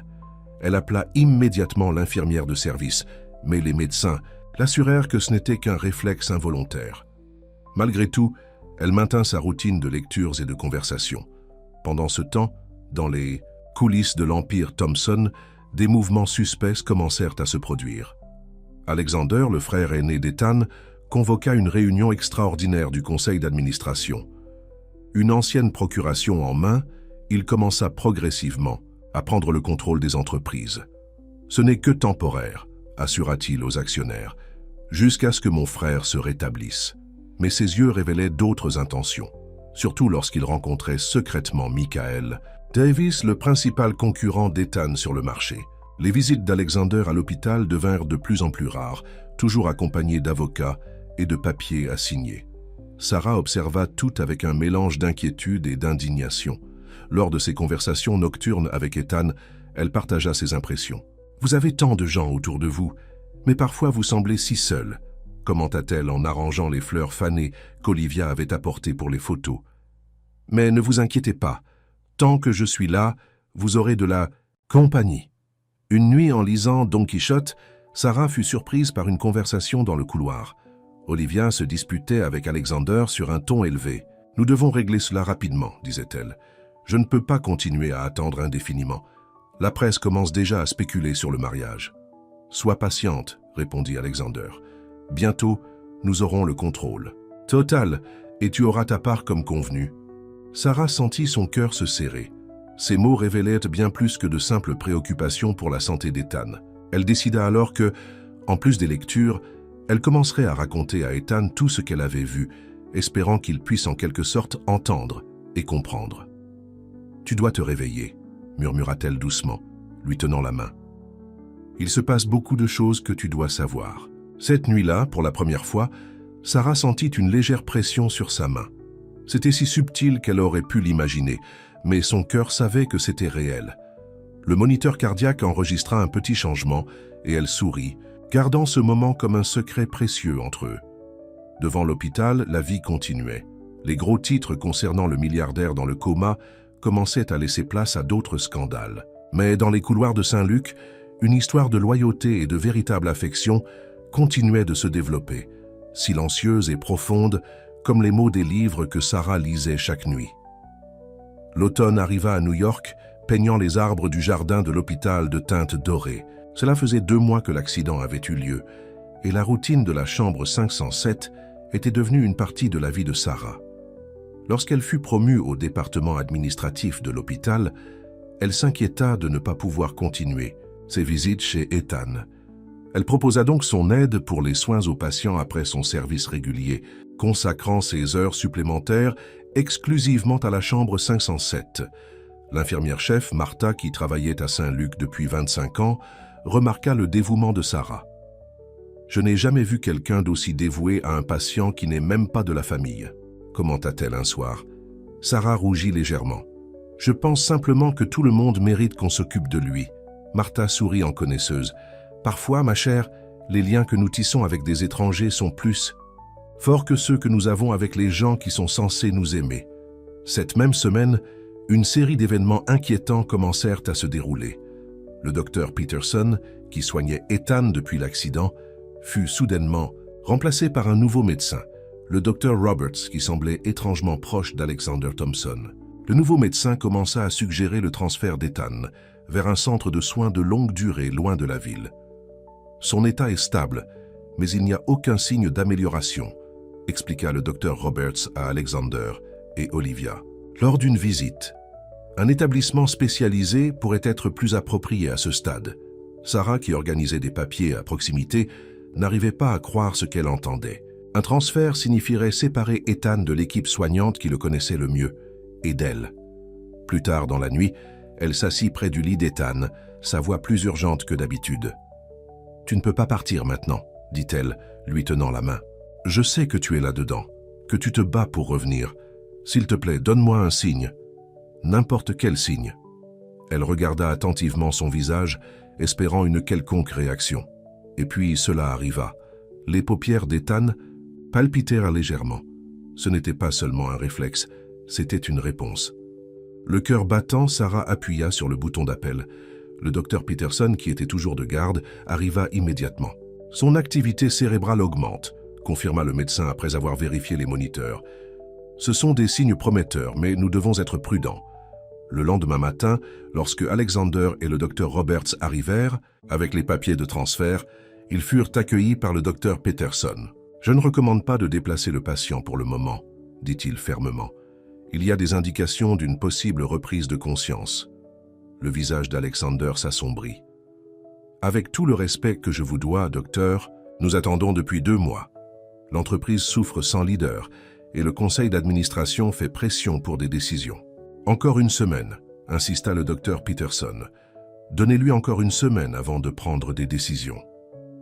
Elle appela immédiatement l'infirmière de service, mais les médecins l'assurèrent que ce n'était qu'un réflexe involontaire. Malgré tout, elle maintint sa routine de lectures et de conversations. Pendant ce temps, dans les coulisses de l'Empire Thompson, des mouvements suspects commencèrent à se produire. Alexander, le frère aîné d'Ethan, convoqua une réunion extraordinaire du conseil d'administration. Une ancienne procuration en main, il commença progressivement à prendre le contrôle des entreprises. Ce n'est que temporaire, assura-t-il aux actionnaires, jusqu'à ce que mon frère se rétablisse. Mais ses yeux révélaient d'autres intentions, surtout lorsqu'il rencontrait secrètement Michael Davis, le principal concurrent d'Ethan sur le marché. Les visites d'Alexander à l'hôpital devinrent de plus en plus rares, toujours accompagnées d'avocats et de papiers à signer. Sarah observa tout avec un mélange d'inquiétude et d'indignation. Lors de ses conversations nocturnes avec Ethan, elle partagea ses impressions. « Vous avez tant de gens autour de vous, mais parfois vous semblez si seul », commenta-t-elle en arrangeant les fleurs fanées qu'Olivia avait apportées pour les photos. « Mais ne vous inquiétez pas, tant que je suis là, vous aurez de la compagnie. » Une nuit, en lisant Don Quichotte, Sarah fut surprise par une conversation dans le couloir. Olivia se disputait avec Alexander sur un ton élevé. « Nous devons régler cela rapidement, » disait-elle. « Je ne peux pas continuer à attendre indéfiniment. La presse commence déjà à spéculer sur le mariage. »« Sois patiente, » répondit Alexander. « Bientôt, nous aurons le contrôle. Total, et tu auras ta part comme convenu. » Sarah sentit son cœur se serrer. Ces mots révélaient bien plus que de simples préoccupations pour la santé d'Ethan. Elle décida alors que, en plus des lectures, elle commencerait à raconter à Ethan tout ce qu'elle avait vu, espérant qu'il puisse en quelque sorte entendre et comprendre. « Tu dois te réveiller, » murmura-t-elle doucement, lui tenant la main. « Il se passe beaucoup de choses que tu dois savoir. » Cette nuit-là, pour la première fois, Sarah sentit une légère pression sur sa main. C'était si subtil qu'elle aurait pu l'imaginer, mais son cœur savait que c'était réel. Le moniteur cardiaque enregistra un petit changement et elle sourit, gardant ce moment comme un secret précieux entre eux. Devant l'hôpital, la vie continuait. Les gros titres concernant le milliardaire dans le coma commençaient à laisser place à d'autres scandales. Mais dans les couloirs de Saint-Luc, une histoire de loyauté et de véritable affection continuait de se développer, silencieuse et profonde, comme les mots des livres que Sarah lisait chaque nuit. L'automne arriva à New York, peignant les arbres du jardin de l'hôpital de teintes dorées. Cela faisait 2 mois que l'accident avait eu lieu, et la routine de la chambre 507 était devenue une partie de la vie de Sarah. Lorsqu'elle fut promue au département administratif de l'hôpital, elle s'inquiéta de ne pas pouvoir continuer ses visites chez Ethan. Elle proposa donc son aide pour les soins aux patients après son service régulier, consacrant ses heures supplémentaires exclusivement à la chambre 507. L'infirmière-chef, Martha, qui travaillait à Saint-Luc depuis 25 ans, remarqua le dévouement de Sarah. « Je n'ai jamais vu quelqu'un d'aussi dévoué à un patient qui n'est même pas de la famille », commenta-t-elle un soir. Sarah rougit légèrement. « Je pense simplement que tout le monde mérite qu'on s'occupe de lui. » Martha sourit en connaisseuse. « Parfois, ma chère, les liens que nous tissons avec des étrangers sont plus forts que ceux que nous avons avec les gens qui sont censés nous aimer. » Cette même semaine, une série d'événements inquiétants commencèrent à se dérouler. Le docteur Peterson, qui soignait Ethan depuis l'accident, fut soudainement remplacé par un nouveau médecin, le docteur Roberts, qui semblait étrangement proche d'Alexander Thompson. Le nouveau médecin commença à suggérer le transfert d'Ethan vers un centre de soins de longue durée loin de la ville. Son état est stable, mais il n'y a aucun signe d'amélioration, expliqua le docteur Roberts à Alexander et Olivia. Lors d'une visite, un établissement spécialisé pourrait être plus approprié à ce stade. Sarah, qui organisait des papiers à proximité, n'arrivait pas à croire ce qu'elle entendait. Un transfert signifierait séparer Ethan de l'équipe soignante qui le connaissait le mieux, et d'elle. Plus tard dans la nuit, elle s'assit près du lit d'Ethan, sa voix plus urgente que d'habitude. « Tu ne peux pas partir maintenant, » dit-elle, lui tenant la main. « Je sais que tu es là-dedans, que tu te bats pour revenir, S'il te plaît, donne-moi un signe. N'importe quel signe. Elle regarda attentivement son visage, espérant une quelconque réaction. Et puis cela arriva. Les paupières d'Ethan palpitèrent légèrement. Ce n'était pas seulement un réflexe, c'était une réponse. Le cœur battant, Sarah appuya sur le bouton d'appel. Le docteur Peterson, qui était toujours de garde, arriva immédiatement. Son activité cérébrale augmente, confirma le médecin après avoir vérifié les moniteurs. Ce sont des signes prometteurs, mais nous devons être prudents. Le lendemain matin, lorsque Alexander et le docteur Roberts arrivèrent, avec les papiers de transfert, ils furent accueillis par le docteur Peterson. « Je ne recommande pas de déplacer le patient pour le moment, » dit-il fermement. « Il y a des indications d'une possible reprise de conscience. » Le visage d'Alexander s'assombrit. « Avec tout le respect que je vous dois, docteur, nous attendons depuis 2 mois. L'entreprise souffre sans leader et le conseil d'administration fait pression pour des décisions. Encore 1 semaine, insista le docteur Peterson. Donnez-lui encore 1 semaine avant de prendre des décisions.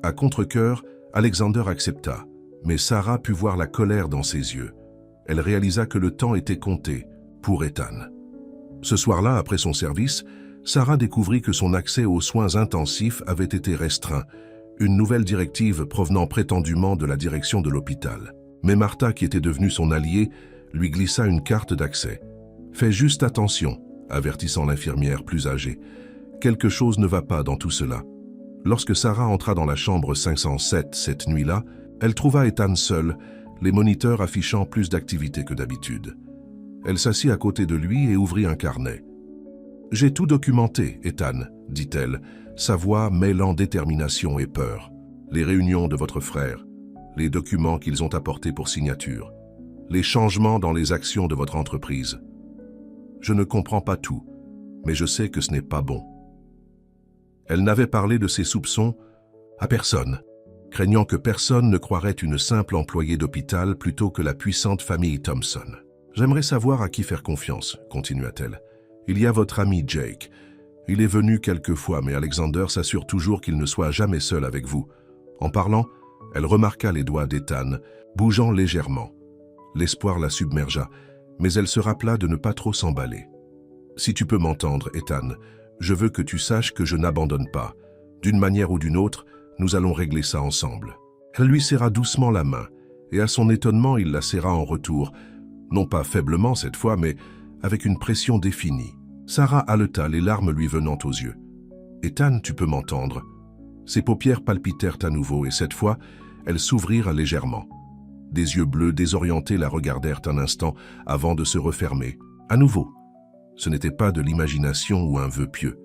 À contre-cœur, Alexander accepta, mais Sarah put voir la colère dans ses yeux. Elle réalisa que le temps était compté pour Ethan. Ce soir-là, après son service, Sarah découvrit que son accès aux soins intensifs avait été restreint, une nouvelle directive provenant prétendument de la direction de l'hôpital. Mais Martha, qui était devenue son alliée, lui glissa une carte d'accès. « Fais juste attention », avertissant l'infirmière plus âgée. « Quelque chose ne va pas dans tout cela. » Lorsque Sarah entra dans la chambre 507 cette nuit-là, elle trouva Ethan seul, les moniteurs affichant plus d'activité que d'habitude. Elle s'assit à côté de lui et ouvrit un carnet. « J'ai tout documenté, Ethan, » dit-elle, sa voix mêlant détermination et peur. « Les réunions de votre frère, les documents qu'ils ont apportés pour signature, les changements dans les actions de votre entreprise. Je ne comprends pas tout, mais je sais que ce n'est pas bon. » Elle n'avait parlé de ses soupçons à personne, craignant que personne ne croirait une simple employée d'hôpital plutôt que la puissante famille Thompson. « J'aimerais savoir à qui faire confiance, » continua-t-elle. « Il y a votre ami Jake. Il est venu quelques fois, mais Alexander s'assure toujours qu'il ne soit jamais seul avec vous. » En parlant, elle remarqua les doigts d'Ethan, bougeant légèrement. L'espoir la submergea, mais elle se rappela de ne pas trop s'emballer. « Si tu peux m'entendre, Ethan, je veux que tu saches que je n'abandonne pas. D'une manière ou d'une autre, nous allons régler ça ensemble. » Elle lui serra doucement la main, et à son étonnement, il la serra en retour, non pas faiblement cette fois, mais avec une pression définie. Sarah haleta, les larmes lui venant aux yeux. « Ethan, tu peux m'entendre ?» Ses paupières palpitèrent à nouveau, et cette fois, elles s'ouvrirent légèrement. Des yeux bleus désorientés la regardèrent un instant avant de se refermer. À nouveau. Ce n'était pas de l'imagination ou un vœu pieux.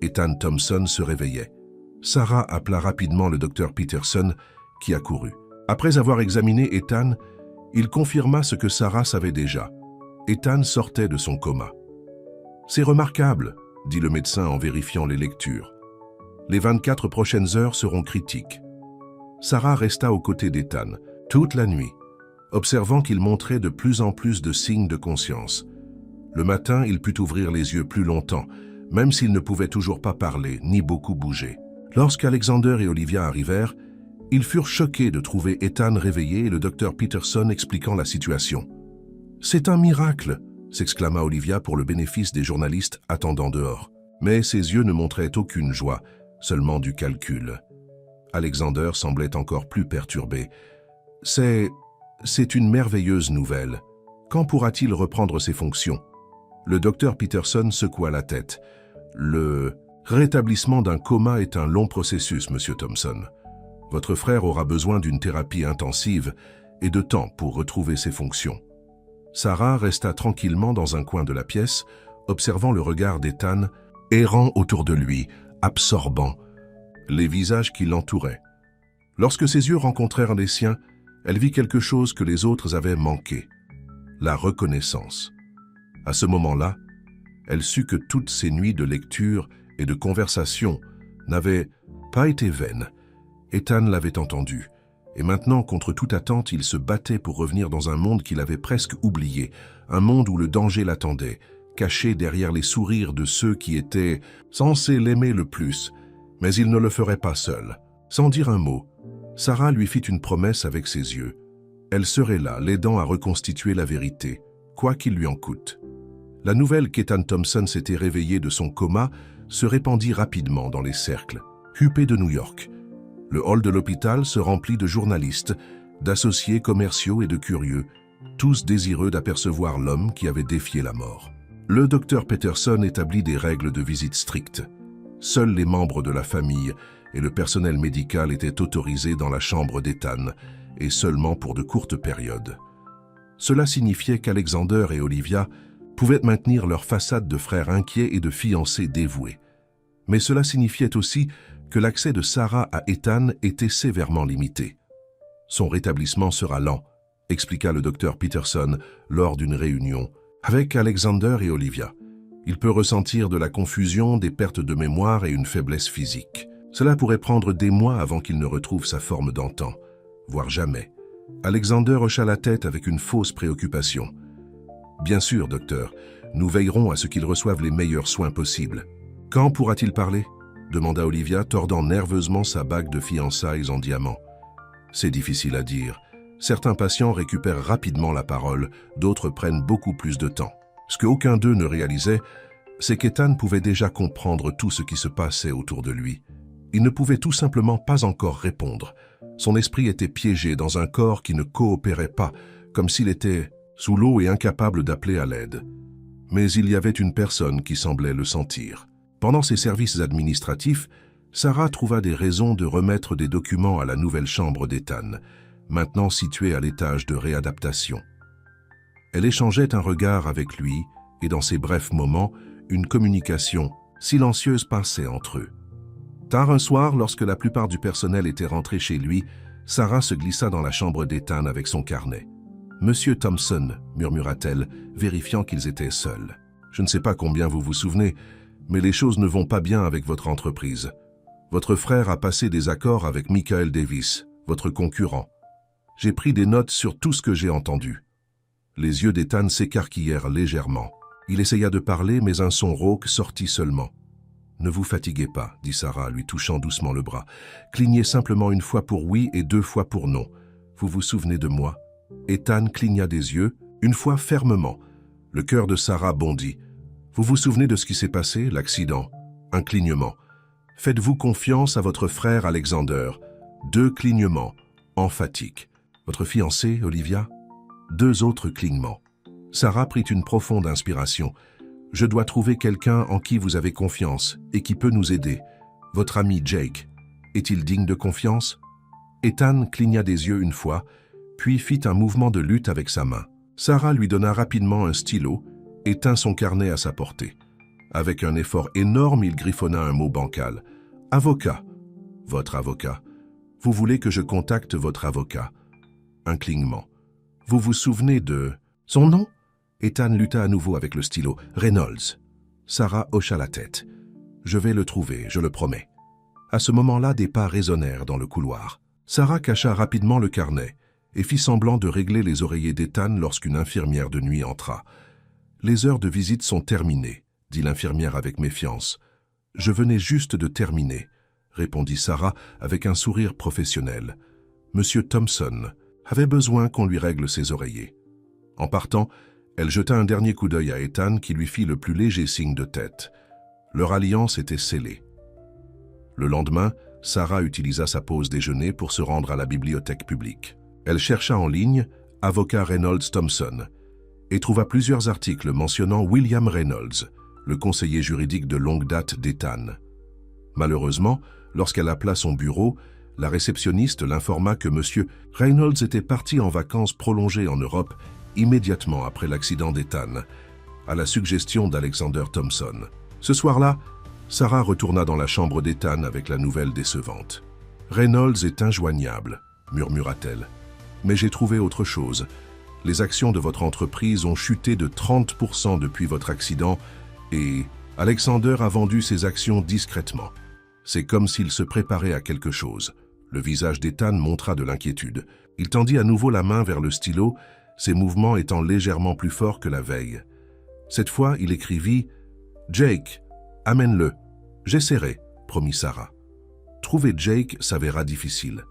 Ethan Thompson se réveillait. Sarah appela rapidement le docteur Peterson, qui accourut. Après avoir examiné Ethan, il confirma ce que Sarah savait déjà. Ethan sortait de son coma. « C'est remarquable, » dit le médecin en vérifiant les lectures. « Les 24 prochaines heures seront critiques. » Sarah resta aux côtés d'Ethan toute la nuit, observant qu'il montrait de plus en plus de signes de conscience. Le matin, il put ouvrir les yeux plus longtemps, même s'il ne pouvait toujours pas parler, ni beaucoup bouger. Lorsqu'Alexander et Olivia arrivèrent, ils furent choqués de trouver Ethan réveillé et le docteur Peterson expliquant la situation. « C'est un miracle !» s'exclama Olivia pour le bénéfice des journalistes attendant dehors. Mais ses yeux ne montraient aucune joie, seulement du calcul. Alexander semblait encore plus perturbé. « C'est une merveilleuse nouvelle. Quand pourra-t-il reprendre ses fonctions ?» Le docteur Peterson secoua la tête. « Le rétablissement d'un coma est un long processus, monsieur Thompson. Votre frère aura besoin d'une thérapie intensive et de temps pour retrouver ses fonctions. » Sarah resta tranquillement dans un coin de la pièce, observant le regard d'Ethan, errant autour de lui, absorbant les visages qui l'entouraient. Lorsque ses yeux rencontrèrent les siens, elle vit quelque chose que les autres avaient manqué, la reconnaissance. À ce moment-là, elle sut que toutes ces nuits de lecture et de conversation n'avaient pas été vaines. Ethan l'avait entendu, et maintenant, contre toute attente, il se battait pour revenir dans un monde qu'il avait presque oublié, un monde où le danger l'attendait, caché derrière les sourires de ceux qui étaient censés l'aimer le plus, mais il ne le ferait pas seul. Sans dire un mot, Sarah lui fit une promesse avec ses yeux. Elle serait là, l'aidant à reconstituer la vérité, quoi qu'il lui en coûte. La nouvelle qu'Ethan Thompson s'était réveillé de son coma se répandit rapidement dans les cercles, huppés de New York. Le hall de l'hôpital se remplit de journalistes, d'associés commerciaux et de curieux, tous désireux d'apercevoir l'homme qui avait défié la mort. Le docteur Peterson établit des règles de visite strictes. Seuls les membres de la famille et le personnel médical étaient autorisés dans la chambre d'Ethan, et seulement pour de courtes périodes. Cela signifiait qu'Alexander et Olivia pouvaient maintenir leur façade de frères inquiets et de fiancés dévoués. Mais cela signifiait aussi que l'accès de Sarah à Ethan était sévèrement limité. Son rétablissement sera lent, expliqua le docteur Peterson lors d'une réunion avec Alexander et Olivia. Il peut ressentir de la confusion, des pertes de mémoire et une faiblesse physique. Cela pourrait prendre des mois avant qu'il ne retrouve sa forme d'antan, voire jamais. Alexander hocha la tête avec une fausse préoccupation. « Bien sûr, docteur, nous veillerons à ce qu'il reçoive les meilleurs soins possibles. »« Quand pourra-t-il parler ?» demanda Olivia, tordant nerveusement sa bague de fiançailles en diamant. « C'est difficile à dire. Certains patients récupèrent rapidement la parole, d'autres prennent beaucoup plus de temps. Ce qu'aucun d'eux ne réalisait, c'est qu'Ethan pouvait déjà comprendre tout ce qui se passait autour de lui. Il ne pouvait tout simplement pas encore répondre. Son esprit était piégé dans un corps qui ne coopérait pas, comme s'il était sous l'eau et incapable d'appeler à l'aide. Mais il y avait une personne qui semblait le sentir. Pendant ses services administratifs, Sarah trouva des raisons de remettre des documents à la nouvelle chambre d'Ethan, maintenant située à l'étage de réadaptation. Elle échangeait un regard avec lui et dans ces brefs moments, une communication silencieuse passait entre eux. Tard un soir, lorsque la plupart du personnel était rentré chez lui, Sarah se glissa dans la chambre d'Ethan avec son carnet. « Monsieur Thompson » murmura-t-elle, vérifiant qu'ils étaient seuls. « Je ne sais pas combien vous vous souvenez, mais les choses ne vont pas bien avec votre entreprise. Votre frère a passé des accords avec Michael Davis, votre concurrent. J'ai pris des notes sur tout ce que j'ai entendu. » Les yeux d'Ethan s'écarquillèrent légèrement. Il essaya de parler, mais un son rauque sortit seulement. « Ne vous fatiguez pas, » dit Sarah, lui touchant doucement le bras. « Clignez simplement une fois pour oui et 2 fois pour non. Vous vous souvenez de moi ?» Ethan cligna des yeux, une fois fermement. Le cœur de Sarah bondit. « Vous vous souvenez de ce qui s'est passé, l'accident ?» Un clignement. « Faites-vous confiance à votre frère Alexander ?» 2 clignements, emphatiques. « Votre fiancée, Olivia ?» 2 autres clignements. Sarah prit une profonde inspiration. « Je dois trouver quelqu'un en qui vous avez confiance et qui peut nous aider. Votre ami Jake, est-il digne de confiance ?» Ethan cligna des yeux une fois, puis fit un mouvement de lutte avec sa main. Sarah lui donna rapidement un stylo et tint son carnet à sa portée. Avec un effort énorme, il griffonna un mot bancal. « Avocat. »« Votre avocat. Vous voulez que je contacte votre avocat ?» Un clignement. « Vous vous souvenez de... son nom ?» Ethan lutta à nouveau avec le stylo. « Reynolds. » Sarah hocha la tête. « Je vais le trouver, je le promets. » À ce moment-là, des pas résonnèrent dans le couloir. Sarah cacha rapidement le carnet et fit semblant de régler les oreillers d'Ethan lorsqu'une infirmière de nuit entra. « Les heures de visite sont terminées, » dit l'infirmière avec méfiance. « Je venais juste de terminer, » répondit Sarah avec un sourire professionnel. Monsieur Thompson avait besoin qu'on lui règle ses oreillers. En partant, elle jeta un dernier coup d'œil à Ethan qui lui fit le plus léger signe de tête. Leur alliance était scellée. Le lendemain, Sarah utilisa sa pause déjeuner pour se rendre à la bibliothèque publique. Elle chercha en ligne « Avocat Reynolds Thompson » et trouva plusieurs articles mentionnant William Reynolds, le conseiller juridique de longue date d'Ethan. Malheureusement, lorsqu'elle appela son bureau, la réceptionniste l'informa que M. Reynolds était parti en vacances prolongées en Europe immédiatement après l'accident d'Ethan, à la suggestion d'Alexander Thompson. Ce soir-là, Sarah retourna dans la chambre d'Ethan avec la nouvelle décevante. « Reynolds est injoignable, » murmura-t-elle. « Mais j'ai trouvé autre chose. Les actions de votre entreprise ont chuté de 30% depuis votre accident et Alexander a vendu ses actions discrètement. C'est comme s'il se préparait à quelque chose. » Le visage d'Ethan montra de l'inquiétude. Il tendit à nouveau la main vers le stylo, ses mouvements étant légèrement plus forts que la veille. Cette fois, il écrivit « Jake, amène-le. J'essaierai, » promit Sarah. Trouver Jake s'avéra difficile.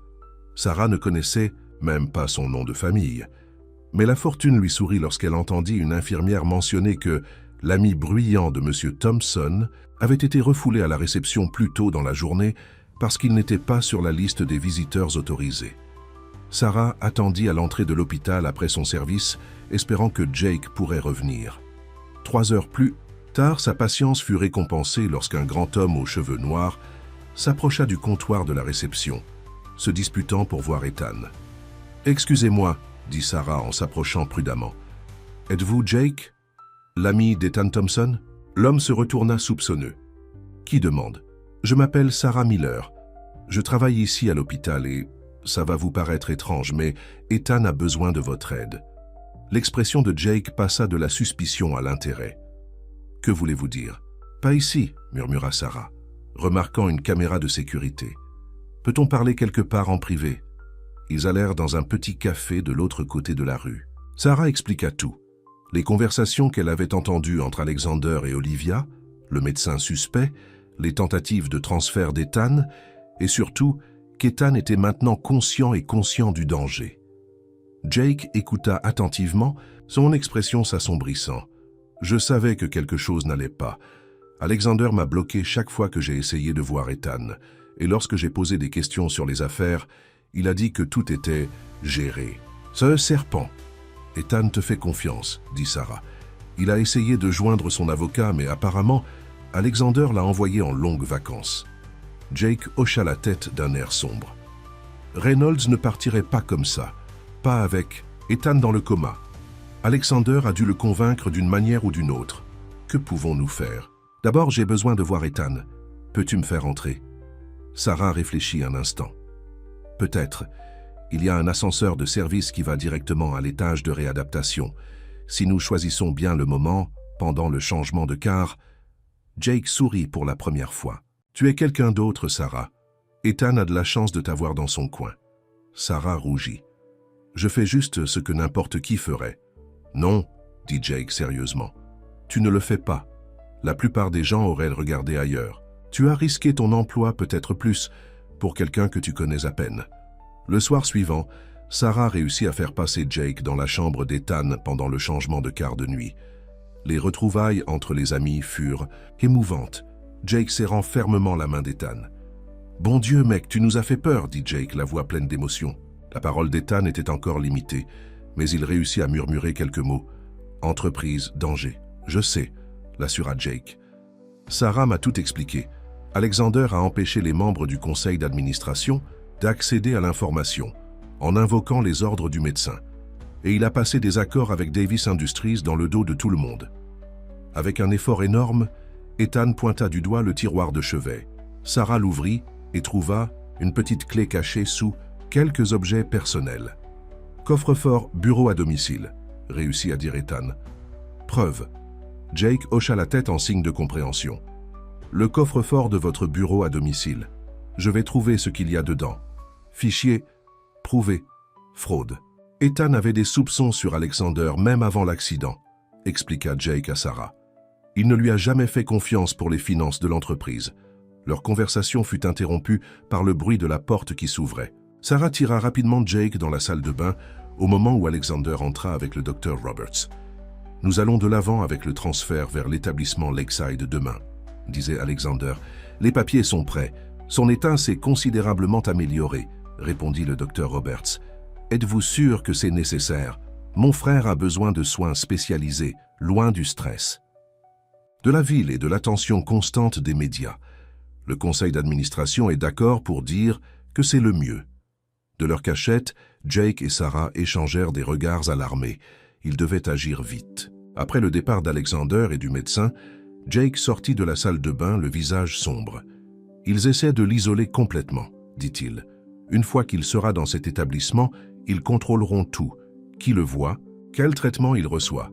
Sarah ne connaissait même pas son nom de famille. Mais la fortune lui sourit lorsqu'elle entendit une infirmière mentionner que l'ami bruyant de M. Thompson avait été refoulé à la réception plus tôt dans la journée parce qu'il n'était pas sur la liste des visiteurs autorisés. Sarah attendit à l'entrée de l'hôpital après son service, espérant que Jake pourrait revenir. 3 heures plus tard, sa patience fut récompensée lorsqu'un grand homme aux cheveux noirs s'approcha du comptoir de la réception, se disputant pour voir Ethan. « Excusez-moi, » dit Sarah en s'approchant prudemment. « Êtes-vous Jake, l'ami d'Ethan Thompson ?» L'homme se retourna soupçonneux. « Qui demande ?»« Je m'appelle Sarah Miller. Je travaille ici à l'hôpital et ça va vous paraître étrange, mais Ethan a besoin de votre aide. » L'expression de Jake passa de la suspicion à l'intérêt. « Que voulez-vous dire ?»« Pas ici, » murmura Sarah, remarquant une caméra de sécurité. « Peut-on parler quelque part en privé ?» Ils allèrent dans un petit café de l'autre côté de la rue. Sarah expliqua tout. Les conversations qu'elle avait entendues entre Alexander et Olivia, le médecin suspect, les tentatives de transfert d'Ethan, et surtout qu'Ethan était maintenant conscient du danger. Jake écouta attentivement, son expression s'assombrissant. « Je savais que quelque chose n'allait pas. Alexander m'a bloqué chaque fois que j'ai essayé de voir Ethan, et lorsque j'ai posé des questions sur les affaires, il a dit que tout était géré. Ce serpent. Ethan te fait confiance, dit Sarah. Il a essayé de joindre son avocat, mais apparemment, Alexander l'a envoyé en longues vacances. Jake hocha la tête d'un air sombre. Reynolds ne partirait pas comme ça, pas avec Ethan dans le coma. Alexander a dû le convaincre d'une manière ou d'une autre. Que pouvons-nous faire? D'abord, j'ai besoin de voir Ethan. Peux-tu me faire entrer? Sarah réfléchit un instant. Peut-être. Il y a un ascenseur de service qui va directement à l'étage de réadaptation. Si nous choisissons bien le moment, pendant le changement de car... Jake sourit pour la première fois. Tu es quelqu'un d'autre, Sarah. Ethan a de la chance de t'avoir dans son coin. Sarah rougit. Je fais juste ce que n'importe qui ferait. Non, dit Jake sérieusement. Tu ne le fais pas. La plupart des gens auraient regardé ailleurs. Tu as risqué ton emploi peut-être plus pour quelqu'un que tu connais à peine. Le soir suivant, Sarah réussit à faire passer Jake dans la chambre d'Ethan pendant le changement de quart de nuit. Les retrouvailles entre les amis furent émouvantes, Jake serrant fermement la main d'Ethan. « Bon Dieu, mec, tu nous as fait peur, » dit Jake, la voix pleine d'émotion. La parole d'Ethan était encore limitée, mais il réussit à murmurer quelques mots. « Entreprise, danger. Je sais, » l'assura Jake. Sarah m'a tout expliqué. Alexander a empêché les membres du conseil d'administration d'accéder à l'information, en invoquant les ordres du médecin. Et il a passé des accords avec Davis Industries dans le dos de tout le monde. Avec un effort énorme, Ethan pointa du doigt le tiroir de chevet. Sarah l'ouvrit et trouva une petite clé cachée sous quelques objets personnels. « Coffre-fort, bureau à domicile », réussit à dire Ethan. « Preuve. » Jake hocha la tête en signe de compréhension. « Le coffre-fort de votre bureau à domicile. Je vais trouver ce qu'il y a dedans. Fichier, prouvé, fraude. » Ethan avait des soupçons sur Alexander même avant l'accident, expliqua Jake à Sarah. Il ne lui a jamais fait confiance pour les finances de l'entreprise. Leur conversation fut interrompue par le bruit de la porte qui s'ouvrait. Sarah tira rapidement Jake dans la salle de bain au moment où Alexander entra avec le docteur Roberts. « Nous allons de l'avant avec le transfert vers l'établissement Lakeside demain, » disait Alexander. « Les papiers sont prêts. Son état s'est considérablement amélioré, » répondit le docteur Roberts. « Êtes-vous sûr que c'est nécessaire? Mon frère a besoin de soins spécialisés, loin du stress. » De la ville et de l'attention constante des médias. Le conseil d'administration est d'accord pour dire que c'est le mieux. De leur cachette, Jake et Sarah échangèrent des regards alarmés. Ils devaient agir vite. Après le départ d'Alexander et du médecin, Jake sortit de la salle de bain, le visage sombre. « Ils essaient de l'isoler complètement, » dit-il. « Une fois qu'il sera dans cet établissement, ils contrôleront tout. Qui le voit, quel traitement il reçoit.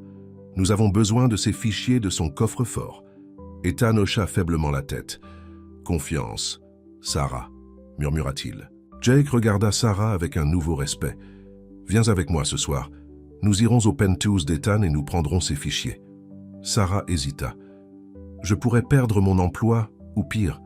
Nous avons besoin de ces fichiers de son coffre-fort. » Ethan hocha faiblement la tête. « Confiance, Sarah, » murmura-t-il. Jake regarda Sarah avec un nouveau respect. « Viens avec moi ce soir. Nous irons au penthouse d'Ethan et nous prendrons ses fichiers. » Sarah hésita. « Je pourrais perdre mon emploi, ou pire. »«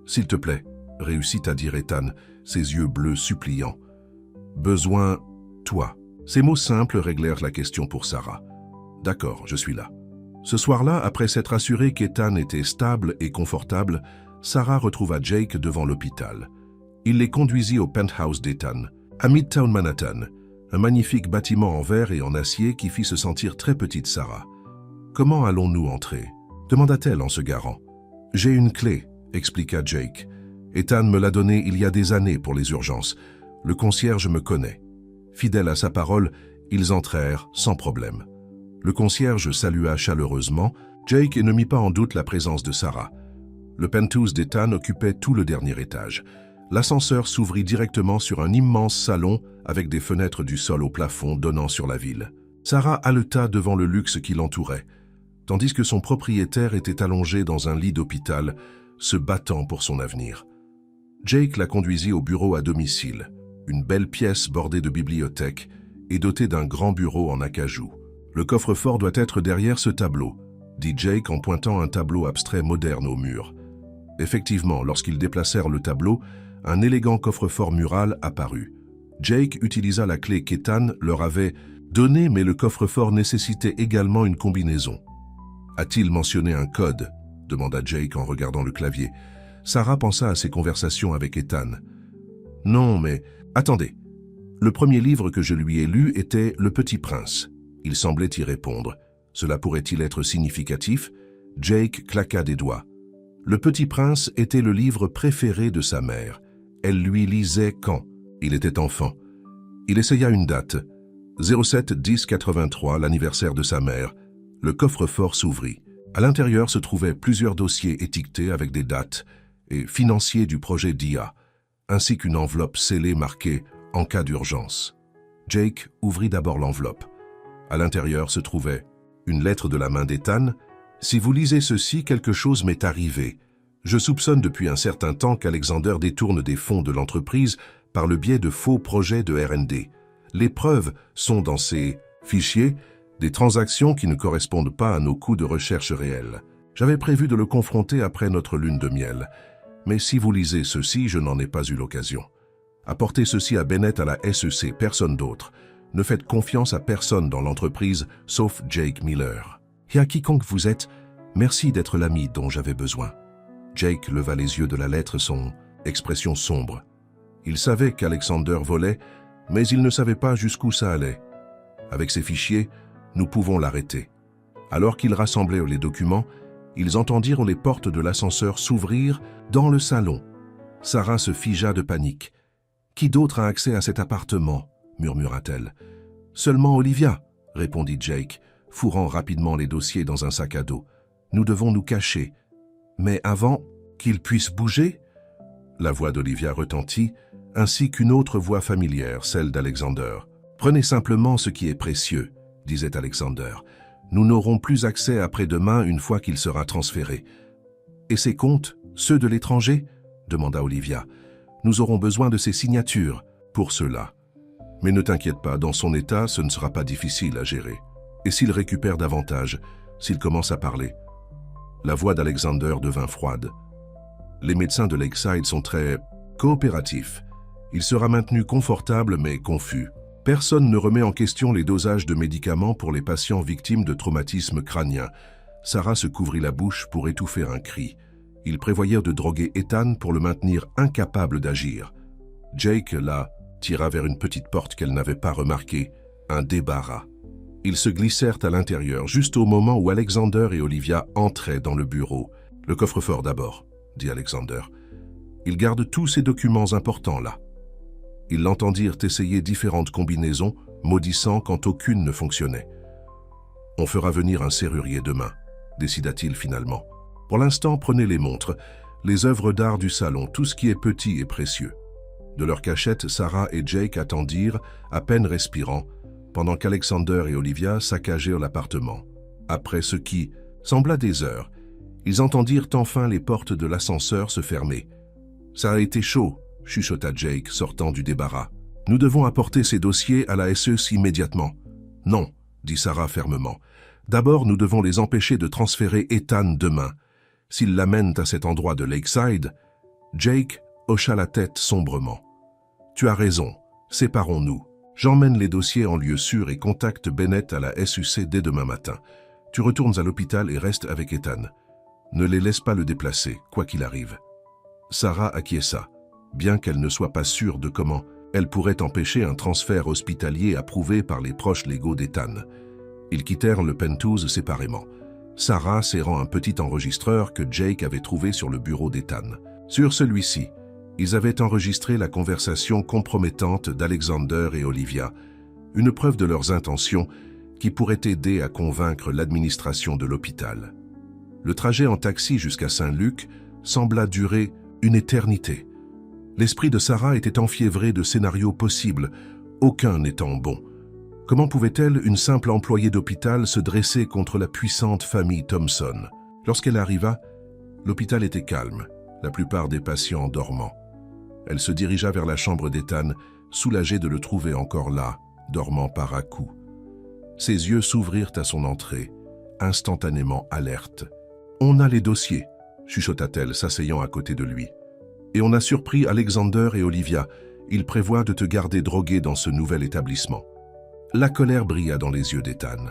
S'il te plaît, » réussit à dire Ethan, ses yeux bleus suppliants. « Besoin, toi. » Ces mots simples réglèrent la question pour Sarah. « D'accord, je suis là. » Ce soir-là, après s'être assuré qu'Ethan était stable et confortable, Sarah retrouva Jake devant l'hôpital. Il les conduisit au penthouse d'Ethan, à Midtown Manhattan, un magnifique bâtiment en verre et en acier qui fit se sentir très petite Sarah. « Comment allons-nous entrer ?» demanda-t-elle en se garant. « J'ai une clé, » expliqua Jake. « Ethan me l'a donnée il y a des années pour les urgences. Le concierge me connaît. » Fidèle à sa parole, ils entrèrent sans problème. Le concierge salua chaleureusement Jake et ne mit pas en doute la présence de Sarah. Le penthouse d'Ethan occupait tout le dernier étage. L'ascenseur s'ouvrit directement sur un immense salon avec des fenêtres du sol au plafond donnant sur la ville. Sarah haleta devant le luxe qui l'entourait, tandis que son propriétaire était allongé dans un lit d'hôpital, se battant pour son avenir. Jake la conduisit au bureau à domicile, une belle pièce bordée de bibliothèque et dotée d'un grand bureau en acajou. « Le coffre-fort doit être derrière ce tableau », dit Jake en pointant un tableau abstrait moderne au mur. Effectivement, lorsqu'ils déplacèrent le tableau, un élégant coffre-fort mural apparut. Jake utilisa la clé qu'Ethan leur avait donnée, mais le coffre-fort nécessitait également une combinaison. « A-t-il mentionné un code ?» demanda Jake en regardant le clavier. Sarah pensa à ses conversations avec Ethan. « Non, mais... attendez. Le premier livre que je lui ai lu était Le Petit Prince. » Il semblait y répondre. Cela pourrait-il être significatif? Jake claqua des doigts. Le Petit Prince était le livre préféré de sa mère. Elle lui lisait quand il était enfant. Il essaya une date. 07-10-83, l'anniversaire de sa mère. Le coffre-fort s'ouvrit. À l'intérieur se trouvaient plusieurs dossiers étiquetés avec des dates et financiers du projet DIA, ainsi qu'une enveloppe scellée marquée « En cas d'urgence ». Jake ouvrit d'abord l'enveloppe. À l'intérieur se trouvait une lettre de la main d'Ethan. « Si vous lisez ceci, quelque chose m'est arrivé. Je soupçonne depuis un certain temps qu'Alexander détourne des fonds de l'entreprise par le biais de faux projets de R&D. Les preuves sont dans ces fichiers, des transactions qui ne correspondent pas à nos coûts de recherche réels. J'avais prévu de le confronter après notre lune de miel. Mais si vous lisez ceci, je n'en ai pas eu l'occasion. Apportez ceci à Bennett à la SEC, personne d'autre. Ne faites confiance à personne dans l'entreprise, sauf Jake Miller. Et à quiconque vous êtes, merci d'être l'ami dont j'avais besoin. » Jake leva les yeux de la lettre, son expression sombre. Il savait qu'Alexander volait, mais il ne savait pas jusqu'où ça allait. Avec ces fichiers, nous pouvons l'arrêter. Alors qu'ils rassemblaient les documents, ils entendirent les portes de l'ascenseur s'ouvrir dans le salon. Sarah se figea de panique. « Qui d'autre a accès à cet appartement ?» murmura-t-elle. « Seulement Olivia, » répondit Jake, fourrant rapidement les dossiers dans un sac à dos. « Nous devons nous cacher. Mais avant qu'il puisse bouger ?» La voix d'Olivia retentit, ainsi qu'une autre voix familière, celle d'Alexander. « Prenez simplement ce qui est précieux, » disait Alexander. « Nous n'aurons plus accès après-demain une fois qu'il sera transféré. »« Et ces comptes, ceux de l'étranger ?» demanda Olivia. « Nous aurons besoin de ses signatures pour cela. Mais ne t'inquiète pas, dans son état, ce ne sera pas difficile à gérer. Et s'il récupère davantage, s'il commence à parler ?» La voix d'Alexander devint froide. « Les médecins de Lakeside sont très coopératifs. Il sera maintenu confortable mais confus. Personne ne remet en question les dosages de médicaments pour les patients victimes de traumatismes crâniens. » Sarah se couvrit la bouche pour étouffer un cri. Ils prévoyèrent de droguer Ethan pour le maintenir incapable d'agir. Jake la tira vers une petite porte qu'elle n'avait pas remarquée, un débarras. Ils se glissèrent à l'intérieur, juste au moment où Alexander et Olivia entraient dans le bureau. « Le coffre-fort d'abord, » dit Alexander. « Il garde tous ces documents importants là. » Ils l'entendirent essayer différentes combinaisons, maudissant quand aucune ne fonctionnait. « On fera venir un serrurier demain, » décida-t-il finalement. « Pour l'instant, prenez les montres, les œuvres d'art du salon, tout ce qui est petit et précieux. » De leur cachette, Sarah et Jake attendirent, à peine respirant, pendant qu'Alexander et Olivia saccagèrent l'appartement. Après ce qui sembla des heures, ils entendirent enfin les portes de l'ascenseur se fermer. « Ça a été chaud », chuchota Jake, sortant du débarras. « Nous devons apporter ces dossiers à la SEC immédiatement. »« Non », dit Sarah fermement. « D'abord, nous devons les empêcher de transférer Ethan demain. S'ils l'amènent à cet endroit de Lakeside... » Jake hocha la tête sombrement. « Tu as raison, séparons-nous. J'emmène les dossiers en lieu sûr et contacte Bennett à la SUC dès demain matin. Tu retournes à l'hôpital et restes avec Ethan. Ne les laisse pas le déplacer, quoi qu'il arrive. » Sarah acquiesça, bien qu'elle ne soit pas sûre de comment elle pourrait empêcher un transfert hospitalier approuvé par les proches légaux d'Ethan. Ils quittèrent le penthouse séparément, Sarah serrant un petit enregistreur que Jake avait trouvé sur le bureau d'Ethan. Sur celui-ci, ils avaient enregistré la conversation compromettante d'Alexander et Olivia, une preuve de leurs intentions qui pourrait aider à convaincre l'administration de l'hôpital. Le trajet en taxi jusqu'à Saint-Luc sembla durer une éternité. L'esprit de Sarah était enfiévré de scénarios possibles, aucun n'étant bon. Comment pouvait-elle, une simple employée d'hôpital, se dresser contre la puissante famille Thompson? Lorsqu'elle arriva, l'hôpital était calme, la plupart des patients dormant. Elle se dirigea vers la chambre d'Ethan, soulagée de le trouver encore là, dormant par à-coups. Ses yeux s'ouvrirent à son entrée, instantanément alerte. « On a les dossiers », chuchota-t-elle, s'asseyant à côté de lui. « Et on a surpris Alexander et Olivia. Ils prévoient de te garder drogué dans ce nouvel établissement. » La colère brilla dans les yeux d'Ethan.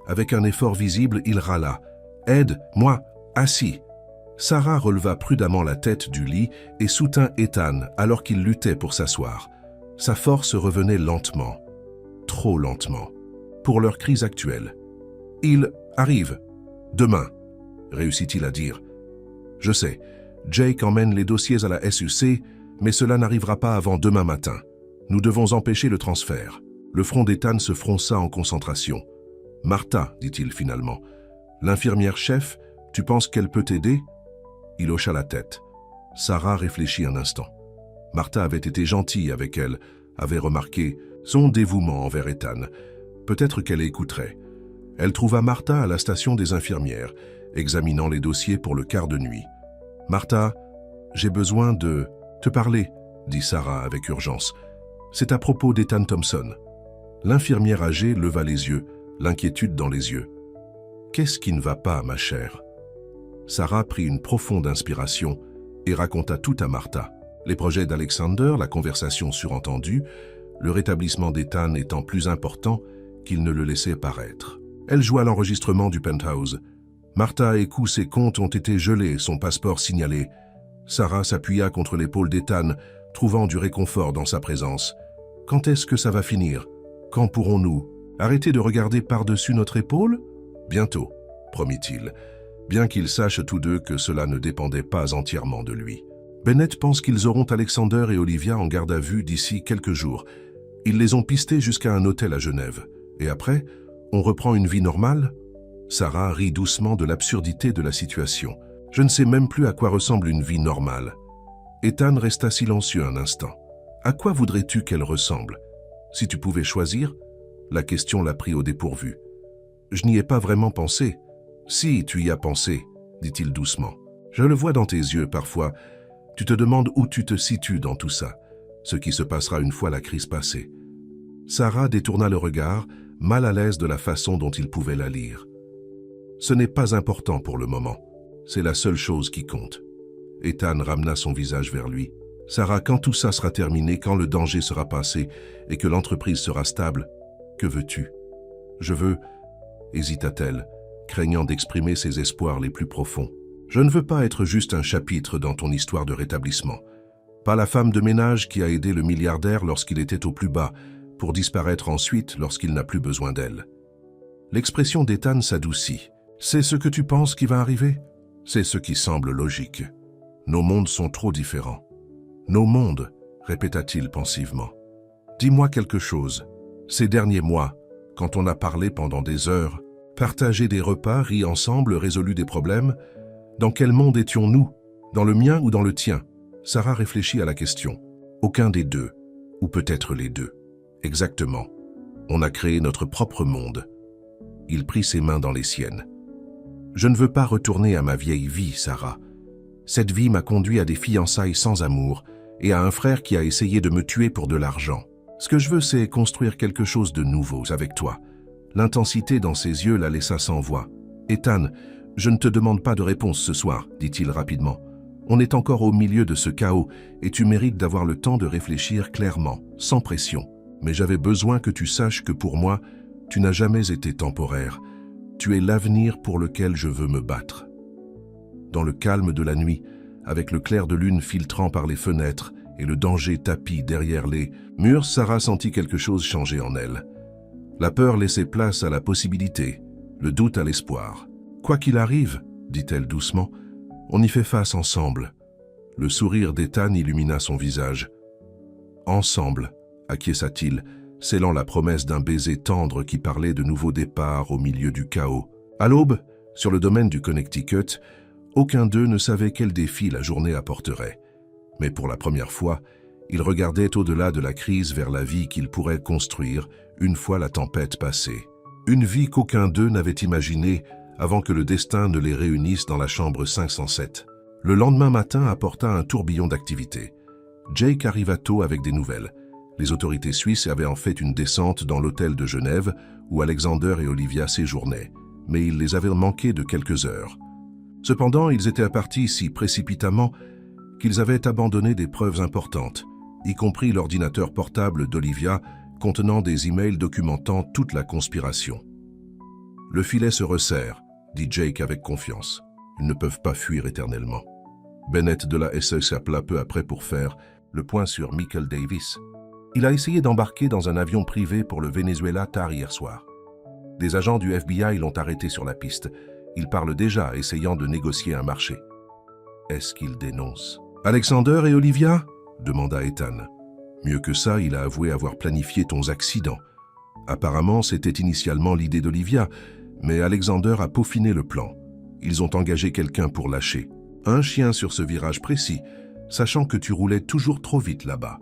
Avec un effort visible, il râla. « Aide, moi, assis !» Sarah releva prudemment la tête du lit et soutint Ethan alors qu'il luttait pour s'asseoir. Sa force revenait lentement, trop lentement, pour leur crise actuelle. « Il arrive. Demain », réussit-il à dire. « Je sais, Jake emmène les dossiers à la SUC, mais cela n'arrivera pas avant demain matin. Nous devons empêcher le transfert. » Le front d'Ethan se fronça en concentration. « Martha, dit-il finalement, l'infirmière-chef, tu penses qu'elle peut t'aider ?» Il hocha la tête. Sarah réfléchit un instant. Martha avait été gentille avec elle, avait remarqué son dévouement envers Ethan. Peut-être qu'elle écouterait. Elle trouva Martha à la station des infirmières, examinant les dossiers pour le quart de nuit. « Martha, j'ai besoin de te parler, » dit Sarah avec urgence. « C'est à propos d'Ethan Thompson. » L'infirmière âgée leva les yeux, l'inquiétude dans les yeux. « Qu'est-ce qui ne va pas, ma chère ?» Sarah prit une profonde inspiration et raconta tout à Martha. Les projets d'Alexander, la conversation surentendue, le rétablissement d'Ethan étant plus important qu'il ne le laissait paraître. Elle joua l'enregistrement du penthouse. Martha écoute, ses comptes ont été gelés, son passeport signalé. Sarah s'appuya contre l'épaule d'Ethan, trouvant du réconfort dans sa présence. « Quand est-ce que ça va finir ? Quand pourrons-nous arrêter de regarder par-dessus notre épaule ? » « Bientôt, promit-il, bien qu'ils sachent tous deux que cela ne dépendait pas entièrement de lui. Bennett pense qu'ils auront Alexander et Olivia en garde à vue d'ici quelques jours. Ils les ont pistés jusqu'à un hôtel à Genève. Et après, on reprend une vie normale ? Sarah rit doucement de l'absurdité de la situation. « Je ne sais même plus à quoi ressemble une vie normale. » Ethan resta silencieux un instant. « À quoi voudrais-tu qu'elle ressemble ? Si tu pouvais choisir ?» La question l'a pris au dépourvu. « Je n'y ai pas vraiment pensé. »« Si, tu y as pensé, » dit-il doucement. « Je le vois dans tes yeux parfois. Tu te demandes où tu te situes dans tout ça, ce qui se passera une fois la crise passée. » Sarah détourna le regard, mal à l'aise de la façon dont il pouvait la lire. « Ce n'est pas important pour le moment. C'est la seule chose qui compte. » Ethan ramena son visage vers lui. « Sarah, quand tout ça sera terminé, quand le danger sera passé et que l'entreprise sera stable, que veux-tu ? » « Je veux... » hésita-t-elle, craignant d'exprimer ses espoirs les plus profonds. « Je ne veux pas être juste un chapitre dans ton histoire de rétablissement. Pas la femme de ménage qui a aidé le milliardaire lorsqu'il était au plus bas, pour disparaître ensuite lorsqu'il n'a plus besoin d'elle. » L'expression d'Ethan s'adoucit. « C'est ce que tu penses qui va arriver ? C'est ce qui semble logique. Nos mondes sont trop différents. »« Nos mondes » répéta-t-il pensivement. « Dis-moi quelque chose. Ces derniers mois, quand on a parlé pendant des heures, partagé des repas, ri ensemble, résolu des problèmes, dans quel monde étions-nous ? Dans le mien ou dans le tien ? » Sarah réfléchit à la question. « Aucun des deux, ou peut-être les deux. » « Exactement. On a créé notre propre monde. » Il prit ses mains dans les siennes. « Je ne veux pas retourner à ma vieille vie, Sarah. Cette vie m'a conduit à des fiançailles sans amour et à un frère qui a essayé de me tuer pour de l'argent. Ce que je veux, c'est construire quelque chose de nouveau avec toi. » L'intensité dans ses yeux la laissa sans voix. « Ethan, je ne te demande pas de réponse ce soir, » dit-il rapidement. « On est encore au milieu de ce chaos et tu mérites d'avoir le temps de réfléchir clairement, sans pression. » Mais j'avais besoin que tu saches que pour moi, tu n'as jamais été temporaire. Tu es l'avenir pour lequel je veux me battre. » Dans le calme de la nuit, avec le clair de lune filtrant par les fenêtres et le danger tapi derrière les murs, Sarah sentit quelque chose changer en elle. La peur laissait place à la possibilité, le doute à l'espoir. « Quoi qu'il arrive, » dit-elle doucement, « on y fait face ensemble. » Le sourire d'Ethan illumina son visage. « Ensemble », acquiesça-t-il, scellant la promesse d'un baiser tendre qui parlait de nouveaux départs au milieu du chaos. À l'aube, sur le domaine du Connecticut, aucun d'eux ne savait quel défi la journée apporterait. Mais pour la première fois, ils regardaient au-delà de la crise vers la vie qu'ils pourraient construire une fois la tempête passée. Une vie qu'aucun d'eux n'avait imaginée avant que le destin ne les réunisse dans la chambre 507. Le lendemain matin apporta un tourbillon d'activités. Jake arriva tôt avec des nouvelles. Les autorités suisses avaient en fait une descente dans l'hôtel de Genève où Alexander et Olivia séjournaient, mais ils les avaient manqués de quelques heures. Cependant, ils étaient partis si précipitamment qu'ils avaient abandonné des preuves importantes, y compris l'ordinateur portable d'Olivia contenant des emails documentant toute la conspiration. « Le filet se resserre », dit Jake avec confiance. « Ils ne peuvent pas fuir éternellement. » Bennett de la SE s'appela peu après pour faire le point sur Michael Davis. Il a essayé d'embarquer dans un avion privé pour le Venezuela tard hier soir. Des agents du FBI l'ont arrêté sur la piste. Il parle déjà, essayant de négocier un marché. Est-ce qu'il dénonce? Alexander et Olivia? Demanda Ethan. Mieux que ça, il a avoué avoir planifié ton accident. Apparemment, c'était initialement l'idée d'Olivia, mais Alexander a peaufiné le plan. Ils ont engagé quelqu'un pour lâcher. Un chien sur ce virage précis, sachant que tu roulais toujours trop vite là-bas.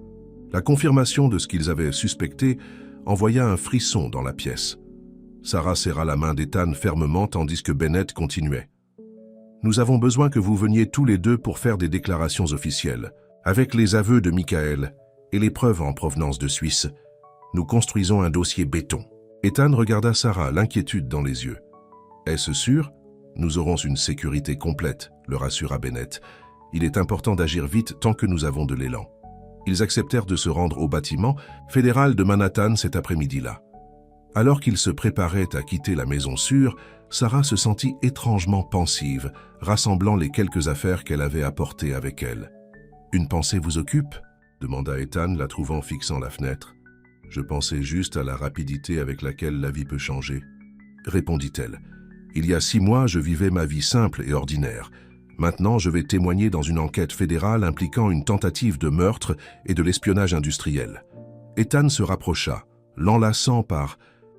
La confirmation de ce qu'ils avaient suspecté envoya un frisson dans la pièce. Sarah serra la main d'Ethan fermement tandis que Bennett continuait. « Nous avons besoin que vous veniez tous les deux pour faire des déclarations officielles. Avec les aveux de Michael et les preuves en provenance de Suisse, nous construisons un dossier béton. » Ethan regarda Sarah, l'inquiétude dans les yeux. « Est-ce sûr? Nous aurons une sécurité complète, » le rassura Bennett. « Il est important d'agir vite tant que nous avons de l'élan. » Ils acceptèrent de se rendre au bâtiment fédéral de Manhattan cet après-midi-là. Alors qu'ils se préparaient à quitter la maison sûre, Sarah se sentit étrangement pensive, rassemblant les quelques affaires qu'elle avait apportées avec elle. « Une pensée vous occupe ?» demanda Ethan, la trouvant fixant la fenêtre. « Je pensais juste à la rapidité avec laquelle la vie peut changer. » répondit-elle. « Il y a 6 mois, je vivais ma vie simple et ordinaire. Maintenant, je vais témoigner dans une enquête fédérale impliquant une tentative de meurtre et de l'espionnage industriel. » Ethan se rapprocha, l'enlaçant par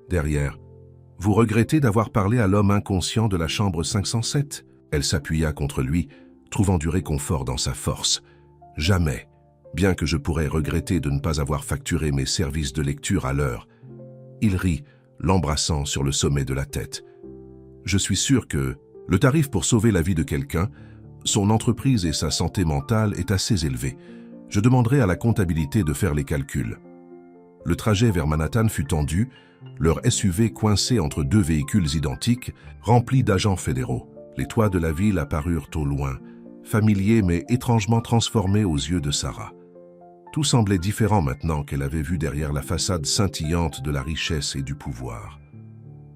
derrière. « Vous regrettez d'avoir parlé à l'homme inconscient de la chambre 507 ?» Elle s'appuya contre lui, trouvant du réconfort dans sa force. « Jamais, bien que je pourrais regretter de ne pas avoir facturé mes services de lecture à l'heure. » Il rit, l'embrassant sur le sommet de la tête. « Je suis sûr que le tarif pour sauver la vie de quelqu'un, son entreprise et sa santé mentale est assez élevé. Je demanderai à la comptabilité de faire les calculs. » Le trajet vers Manhattan fut tendu, leur SUV coincé entre 2 véhicules identiques, remplis d'agents fédéraux. Les toits de la ville apparurent au loin, familiers mais étrangement transformés aux yeux de Sarah. Tout semblait différent maintenant qu'elle avait vu derrière la façade scintillante de la richesse et du pouvoir.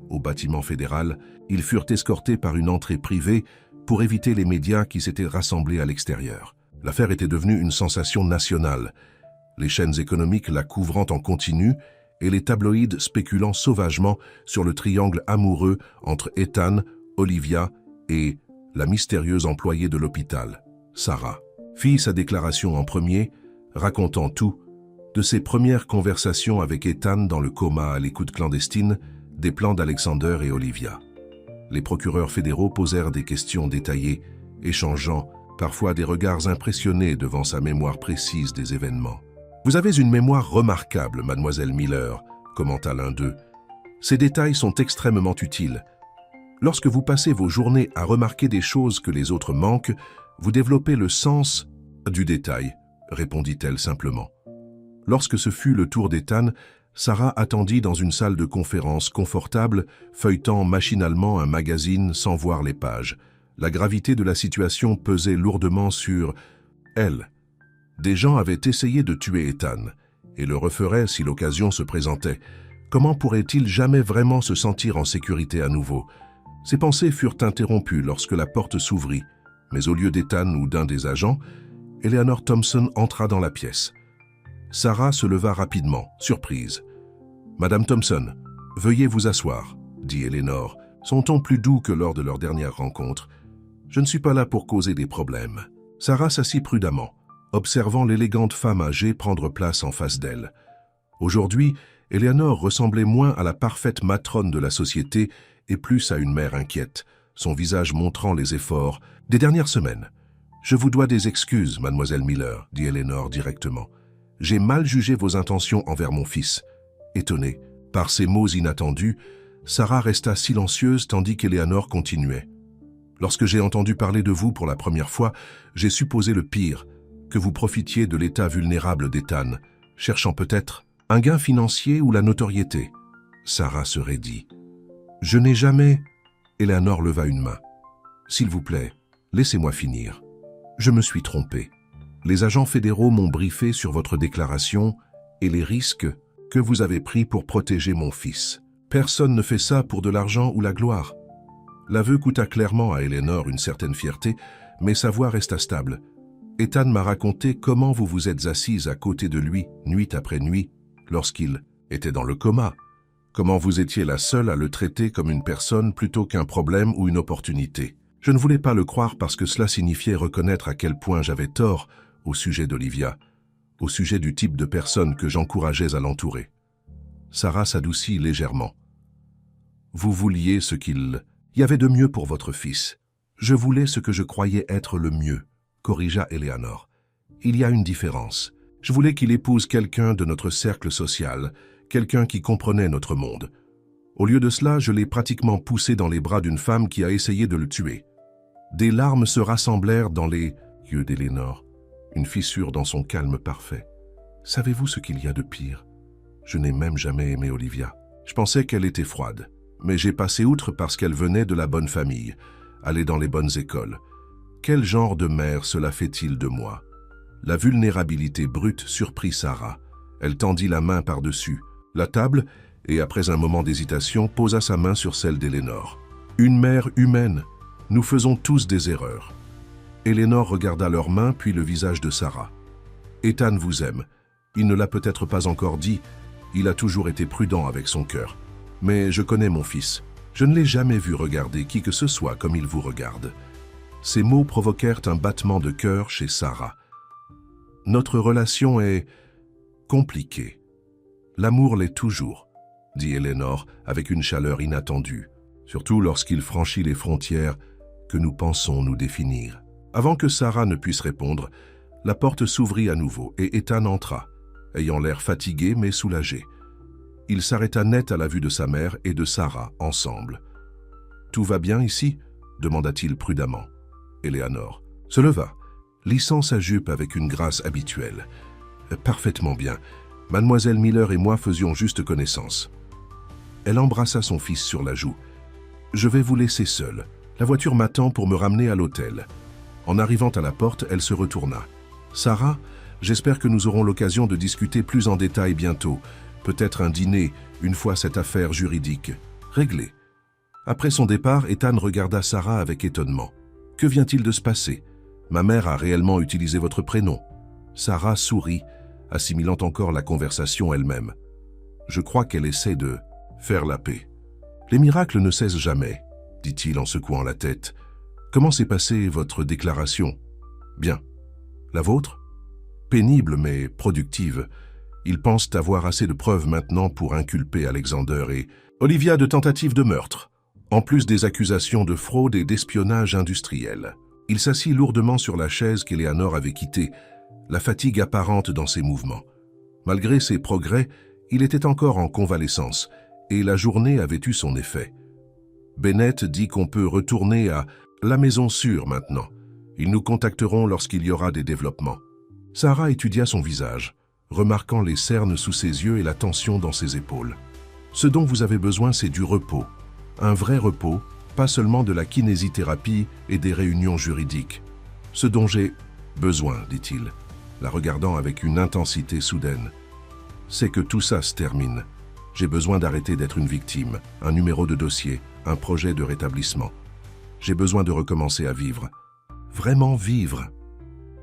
Au bâtiment fédéral, ils furent escortés par une entrée privée pour éviter les médias qui s'étaient rassemblés à l'extérieur. L'affaire était devenue une sensation nationale, les chaînes économiques la couvrant en continu et les tabloïds spéculant sauvagement sur le triangle amoureux entre Ethan, Olivia et la mystérieuse employée de l'hôpital, Sarah. Fit sa déclaration en premier, racontant tout, de ses premières conversations avec Ethan dans le coma à l'écoute clandestine, des plans d'Alexander et Olivia. Les procureurs fédéraux posèrent des questions détaillées, échangeant parfois des regards impressionnés devant sa mémoire précise des événements. « Vous avez une mémoire remarquable, mademoiselle Miller », commenta l'un d'eux. « Ces détails sont extrêmement utiles. Lorsque vous passez vos journées à remarquer des choses que les autres manquent, vous développez le sens du détail, » répondit-elle simplement. Lorsque ce fut le tour d'Ethan, Sarah attendit dans une salle de conférence confortable, feuilletant machinalement un magazine sans voir les pages. La gravité de la situation pesait lourdement sur elle. Des gens avaient essayé de tuer Ethan. et le referait si l'occasion se présentait. Comment pourrait-il jamais vraiment se sentir en sécurité à nouveau? Ses pensées furent interrompues lorsque la porte s'ouvrit, mais au lieu d'Ethan ou d'un des agents, Eleanor Thompson entra dans la pièce. Sarah se leva rapidement, surprise. « Madame Thompson, veuillez vous asseoir, » dit Eleanor, son ton plus doux que lors de leur dernière rencontre. « Je ne suis pas là pour causer des problèmes. » Sarah s'assit prudemment, observant l'élégante femme âgée prendre place en face d'elle. Aujourd'hui, Eleanor ressemblait moins à la parfaite matrone de la société et plus à une mère inquiète, son visage montrant les efforts des dernières semaines. « Je vous dois des excuses, mademoiselle Miller, » dit Eleanor directement. « J'ai mal jugé vos intentions envers mon fils. » Étonnée par ces mots inattendus, Sarah resta silencieuse tandis qu'Eleanor continuait. « Lorsque j'ai entendu parler de vous pour la première fois, j'ai supposé le pire, que vous profitiez de l'état vulnérable d'Ethan, cherchant peut-être un gain financier ou la notoriété. » Sarah se raidit. « Je n'ai jamais... » Eleanor leva une main. « S'il vous plaît, laissez-moi finir. Je me suis trompée. Les agents fédéraux m'ont briefé sur votre déclaration et les risques que vous avez pris pour protéger mon fils. Personne ne fait ça pour de l'argent ou la gloire. » L'aveu coûta clairement à Eleanor une certaine fierté, mais sa voix resta stable. « Ethan m'a raconté comment vous vous êtes assise à côté de lui, nuit après nuit, lorsqu'il était dans le coma. Comment vous étiez la seule à le traiter comme une personne plutôt qu'un problème ou une opportunité. Je ne voulais pas le croire parce que cela signifiait reconnaître à quel point j'avais tort au sujet d'Olivia, au sujet du type de personne que j'encourageais à l'entourer. » Sarah s'adoucit légèrement. « Vous vouliez ce qu'il y avait de mieux pour votre fils. Je voulais ce que je croyais être le mieux, » corrigea Eleanor. « Il y a une différence. Je voulais qu'il épouse quelqu'un de notre cercle social, quelqu'un qui comprenait notre monde. Au lieu de cela, je l'ai pratiquement poussé dans les bras d'une femme qui a essayé de le tuer. » Des larmes se rassemblèrent dans les yeux d'Eleanor, une fissure dans son calme parfait. « Savez-vous ce qu'il y a de pire? Je n'ai même jamais aimé Olivia. Je pensais qu'elle était froide, mais j'ai passé outre parce qu'elle venait de la bonne famille, allait dans les bonnes écoles. Quel genre de mère cela fait-il de moi? » La vulnérabilité brute surprit Sarah. Elle tendit la main par-dessus la table et, après un moment d'hésitation, posa sa main sur celle d'Eleanor. « Une mère humaine. Nous faisons tous des erreurs. » Eleanor regarda leurs mains puis le visage de Sarah. « Ethan vous aime. Il ne l'a peut-être pas encore dit. Il a toujours été prudent avec son cœur. Mais je connais mon fils. Je ne l'ai jamais vu regarder qui que ce soit comme il vous regarde. » Ces mots provoquèrent un battement de cœur chez Sarah. « Notre relation est compliquée. L'amour l'est toujours, » dit Eleanor avec une chaleur inattendue, surtout lorsqu'il franchit les frontières que nous pensons nous définir. Avant que Sarah ne puisse répondre, la porte s'ouvrit à nouveau et Ethan entra, ayant l'air fatigué mais soulagé. Il s'arrêta net à la vue de sa mère et de Sarah ensemble. « Tout va bien ici ?» demanda-t-il prudemment. Eleanor se leva, lissant sa jupe avec une grâce habituelle. « Parfaitement bien. Mademoiselle Miller et moi faisions juste connaissance. » Elle embrassa son fils sur la joue. « Je vais vous laisser seul. La voiture m'attend pour me ramener à l'hôtel. » En arrivant à la porte, elle se retourna. « Sarah, j'espère que nous aurons l'occasion de discuter plus en détail bientôt. Peut-être un dîner, une fois cette affaire juridique réglée. » Après son départ, Ethan regarda Sarah avec étonnement. « Que vient-il de se passer? Ma mère a réellement utilisé votre prénom. » Sarah sourit, assimilant encore la conversation elle-même. « Je crois qu'elle essaie de faire la paix. »« Les miracles ne cessent jamais, » dit-il en secouant la tête. « Comment s'est passée votre déclaration? »« Bien. La vôtre? » ?»« Pénible mais productive. Ils pensent avoir assez de preuves maintenant pour inculper Alexander et Olivia de tentative de meurtre, en plus des accusations de fraude et d'espionnage industriel. » Il s'assit lourdement sur la chaise qu'Eleanor avait quittée, la fatigue apparente dans ses mouvements. Malgré ses progrès, il était encore en convalescence, et la journée avait eu son effet. Bennett dit qu'on peut retourner à la maison sûre maintenant. Ils nous contacteront lorsqu'il y aura des développements. Sarah étudia son visage, remarquant les cernes sous ses yeux et la tension dans ses épaules. « Ce dont vous avez besoin, c'est du repos. Un vrai repos, pas seulement de la kinésithérapie et des réunions juridiques. Ce dont j'ai besoin, dit-il, la regardant avec une intensité soudaine. c'est que tout ça se termine. J'ai besoin d'arrêter d'être une victime, un numéro de dossier, un projet de rétablissement. J'ai besoin de recommencer à vivre. Vraiment vivre.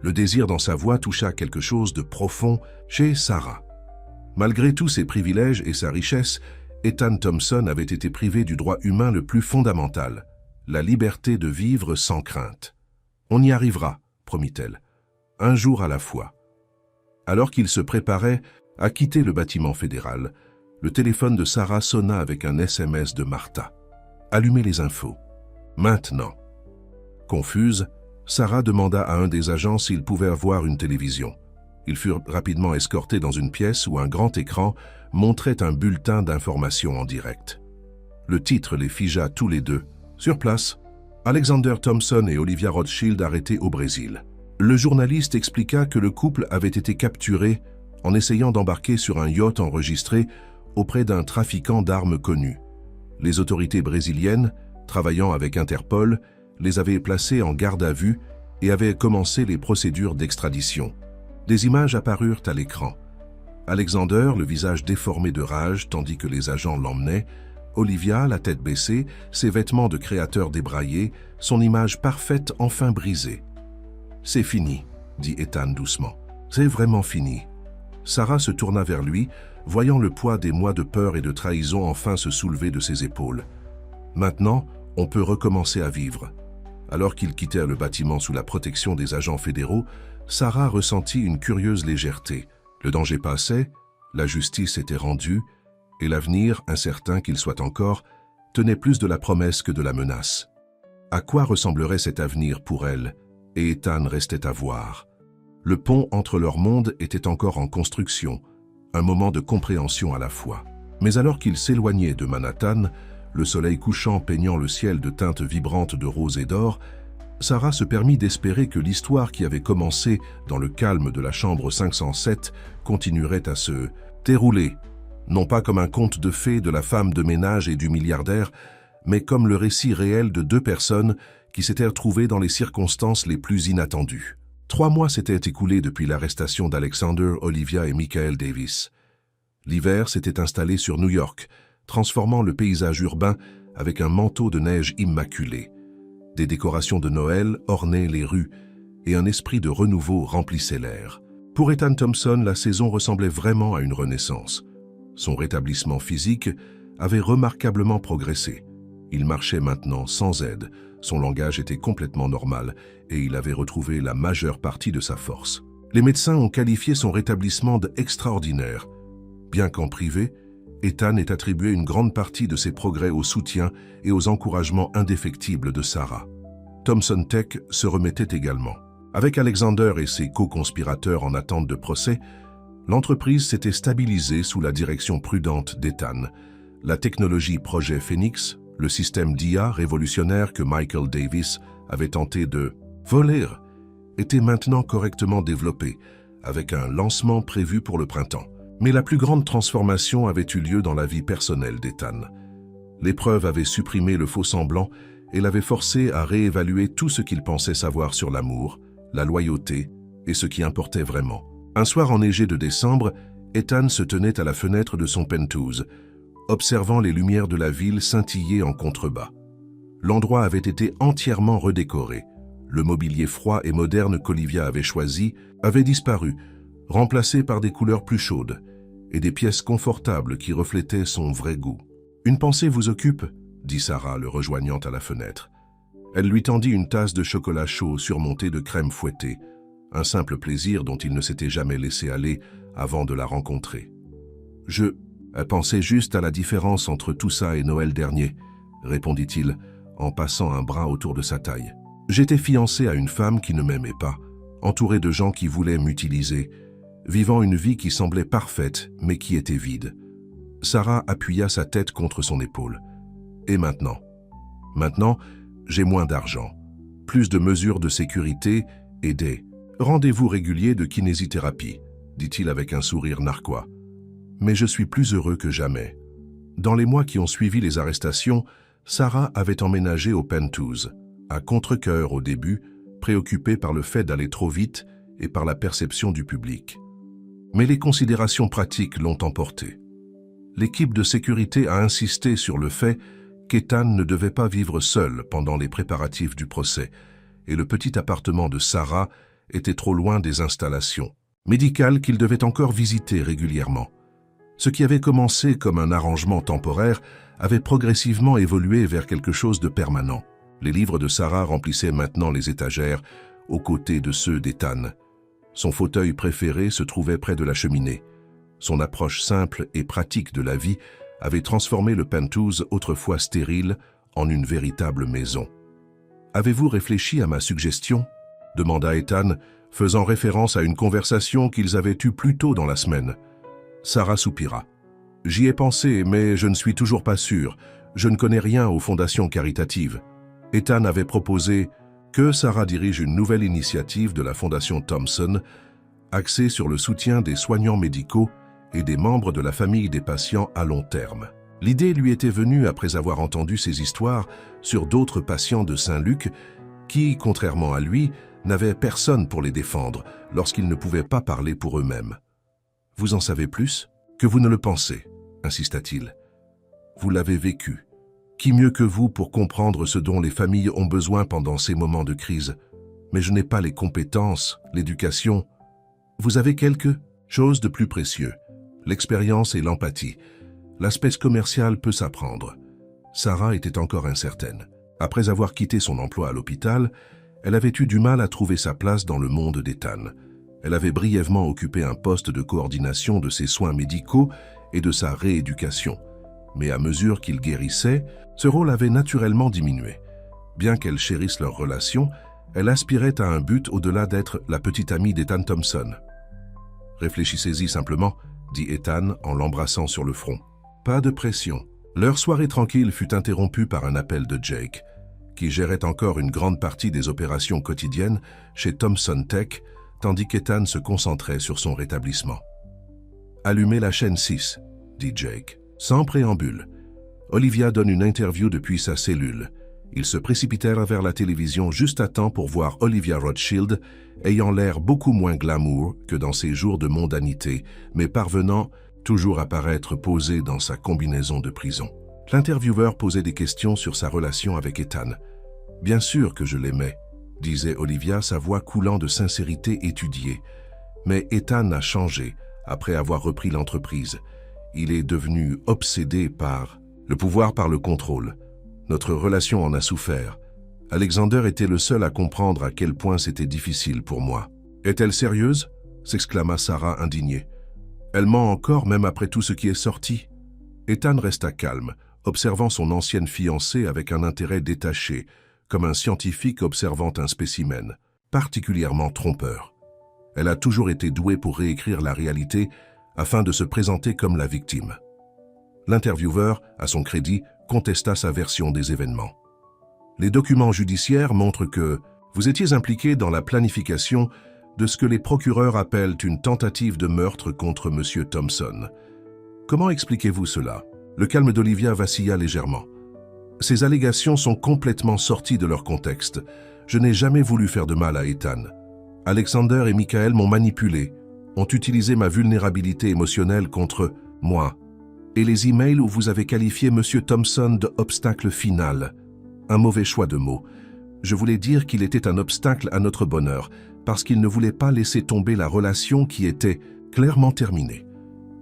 Le désir dans sa voix toucha quelque chose de profond chez Sarah. Malgré tous ses privilèges et sa richesse, Ethan Thompson avait été privé du droit humain le plus fondamental, la liberté de vivre sans crainte. On y arrivera, promit-elle, un jour à la fois. Alors qu'il se préparait à quitter le bâtiment fédéral, le téléphone de Sarah sonna avec un SMS de Martha. Allumez les infos. Maintenant. Confuse, Sarah demanda à un des agents s'il pouvait avoir une télévision. Ils furent rapidement escortés dans une pièce où un grand écran montrait un bulletin d'information en direct. Le titre les figea tous les deux. Sur place, Alexander Thompson et Olivia Rothschild arrêtés au Brésil. Le journaliste expliqua que le couple avait été capturé en essayant d'embarquer sur un yacht enregistré auprès d'un trafiquant d'armes connu. Les autorités brésiliennes, travaillant avec Interpol, les avaient placés en garde à vue et avaient commencé les procédures d'extradition. Des images apparurent à l'écran. Alexander, le visage déformé de rage tandis que les agents l'emmenaient, Olivia, la tête baissée, ses vêtements de créateur débraillés, son image parfaite enfin brisée. « C'est fini », dit Ethan doucement. « C'est vraiment fini. » Sarah se tourna vers lui, voyant le poids des mois de peur et de trahison enfin se soulever de ses épaules. « Maintenant, on peut recommencer à vivre. » Alors qu'ils quittèrent le bâtiment sous la protection des agents fédéraux, Sarah ressentit une curieuse légèreté. Le danger passait, la justice était rendue, et l'avenir, incertain qu'il soit encore, tenait plus de la promesse que de la menace. À quoi ressemblerait cet avenir pour elle? Et Ethan restait à voir. Le pont entre leurs mondes était encore en construction, un moment de compréhension à la fois. Mais alors qu'ils s'éloignaient de Manhattan, le soleil couchant peignant le ciel de teintes vibrantes de rose et d'or, Sarah se permit d'espérer que l'histoire qui avait commencé dans le calme de la chambre 507 continuerait à se dérouler, non pas comme un conte de fées de la femme de ménage et du milliardaire, mais comme le récit réel de deux personnes qui s'étaient retrouvées dans les circonstances les plus inattendues. 3 mois s'étaient écoulés depuis l'arrestation d'Alexander, Olivia et Michael Davis. L'hiver s'était installé sur New York, transformant le paysage urbain avec un manteau de neige immaculé. Des décorations de Noël ornaient les rues et un esprit de renouveau remplissait l'air. Pour Ethan Thompson, la saison ressemblait vraiment à une renaissance. Son rétablissement physique avait remarquablement progressé. Il marchait maintenant sans aide, son langage était complètement normal et il avait retrouvé la majeure partie de sa force. Les médecins ont qualifié son rétablissement d'extraordinaire. Bien qu'en privé, Ethan ait attribué une grande partie de ses progrès au soutien et aux encouragements indéfectibles de Sarah. Thompson Tech se remettait également. Avec Alexander et ses co-conspirateurs en attente de procès, l'entreprise s'était stabilisée sous la direction prudente d'Ethan. La technologie Projet Phoenix, le système d'IA révolutionnaire que Michael Davis avait tenté de voler, était maintenant correctement développé, avec un lancement prévu pour le printemps. Mais la plus grande transformation avait eu lieu dans la vie personnelle d'Ethan. L'épreuve avait supprimé le faux-semblant et l'avait forcé à réévaluer tout ce qu'il pensait savoir sur l'amour, la loyauté et ce qui importait vraiment. Un soir enneigé de décembre, Ethan se tenait à la fenêtre de son penthouse, observant les lumières de la ville scintiller en contrebas. L'endroit avait été entièrement redécoré. Le mobilier froid et moderne qu'Olivia avait choisi avait disparu, remplacé par des couleurs plus chaudes et des pièces confortables qui reflétaient son vrai goût. « Une pensée vous occupe ?» dit Sarah, le rejoignant à la fenêtre. Elle lui tendit une tasse de chocolat chaud surmontée de crème fouettée, un simple plaisir dont il ne s'était jamais laissé aller avant de la rencontrer. « Elle pensait juste à la différence entre tout ça et Noël dernier, répondit-il en passant un bras autour de sa taille. J'étais fiancé à une femme qui ne m'aimait pas, entouré de gens qui voulaient m'utiliser, vivant une vie qui semblait parfaite mais qui était vide. Sarah appuya sa tête contre son épaule. Et maintenant ? Maintenant, j'ai moins d'argent, plus de mesures de sécurité et des rendez-vous réguliers de kinésithérapie, dit-il avec un sourire narquois. Mais je suis plus heureux que jamais. Dans les mois qui ont suivi les arrestations, Sarah avait emménagé au penthouse, à contre-cœur au début, préoccupée par le fait d'aller trop vite et par la perception du public. Mais les considérations pratiques l'ont emporté. L'équipe de sécurité a insisté sur le fait qu'Ethan ne devait pas vivre seul pendant les préparatifs du procès, et le petit appartement de Sarah était trop loin des installations médicales qu'il devait encore visiter régulièrement. Ce qui avait commencé comme un arrangement temporaire avait progressivement évolué vers quelque chose de permanent. Les livres de Sarah remplissaient maintenant les étagères, aux côtés de ceux d'Ethan. Son fauteuil préféré se trouvait près de la cheminée. Son approche simple et pratique de la vie avait transformé le penthouse autrefois stérile en une véritable maison. « Avez-vous réfléchi à ma suggestion ?» demanda Ethan, faisant référence à une conversation qu'ils avaient eue plus tôt dans la semaine. Sarah soupira. « J'y ai pensé, mais je ne suis toujours pas sûr. Je ne connais rien aux fondations caritatives. » Ethan avait proposé que Sarah dirige une nouvelle initiative de la Fondation Thompson, axée sur le soutien des soignants médicaux et des membres de la famille des patients à long terme. L'idée lui était venue après avoir entendu ces histoires sur d'autres patients de Saint-Luc qui, contrairement à lui, n'avaient personne pour les défendre lorsqu'ils ne pouvaient pas parler pour eux-mêmes. « Vous en savez plus que vous ne le pensez », insista-t-il. « Vous l'avez vécu. Qui mieux que vous pour comprendre ce dont les familles ont besoin pendant ces moments de crise? Mais je n'ai pas les compétences, l'éducation. Vous avez quelque chose de plus précieux, l'expérience et l'empathie. L'aspect commercial peut s'apprendre. » Sarah était encore incertaine. Après avoir quitté son emploi à l'hôpital, elle avait eu du mal à trouver sa place dans le monde d'Ethan. Elle avait brièvement occupé un poste de coordination de ses soins médicaux et de sa rééducation. Mais à mesure qu'il guérissait, ce rôle avait naturellement diminué. Bien qu'elle chérisse leur relation, elle aspirait à un but au-delà d'être la petite amie d'Ethan Thompson. « Réfléchissez-y simplement, » dit Ethan en l'embrassant sur le front. Pas de pression. Leur soirée tranquille fut interrompue par un appel de Jake, qui gérait encore une grande partie des opérations quotidiennes chez Thompson Tech, tandis qu'Ethan se concentrait sur son rétablissement. « Allumez la chaîne 6, » dit Jake. Sans préambule, Olivia donne une interview depuis sa cellule. Ils se précipitèrent vers la télévision juste à temps pour voir Olivia Rothschild, ayant l'air beaucoup moins glamour que dans ses jours de mondanité, mais parvenant toujours à paraître posée dans sa combinaison de prison. L'intervieweur posait des questions sur sa relation avec Ethan. « Bien sûr que je l'aimais », disait Olivia, sa voix coulant de sincérité étudiée. Mais Ethan a changé après avoir repris l'entreprise. Il est devenu obsédé par le pouvoir, par le contrôle. Notre relation en a souffert. Alexander était le seul à comprendre à quel point c'était difficile pour moi. « Est-elle sérieuse ?» s'exclama Sarah indignée. « Elle ment encore même après tout ce qui est sorti. » Ethan resta calme, observant son ancienne fiancée avec un intérêt détaché, comme un scientifique observant un spécimen, particulièrement trompeur. Elle a toujours été douée pour réécrire la réalité afin de se présenter comme la victime. L'intervieweur, à son crédit, contesta sa version des événements. Les documents judiciaires montrent que vous étiez impliqué dans la planification de ce que les procureurs appellent une tentative de meurtre contre M. Thompson. Comment expliquez-vous cela? Le calme d'Olivia vacilla légèrement. Ces allégations sont complètement sorties de leur contexte. Je n'ai jamais voulu faire de mal à Ethan. Alexander et Michael m'ont manipulé, ont utilisé ma vulnérabilité émotionnelle contre moi. Et les emails où vous avez qualifié M. Thompson de obstacle final. Un mauvais choix de mots. Je voulais dire qu'il était un obstacle à notre bonheur, parce qu'il ne voulait pas laisser tomber la relation qui était clairement terminée.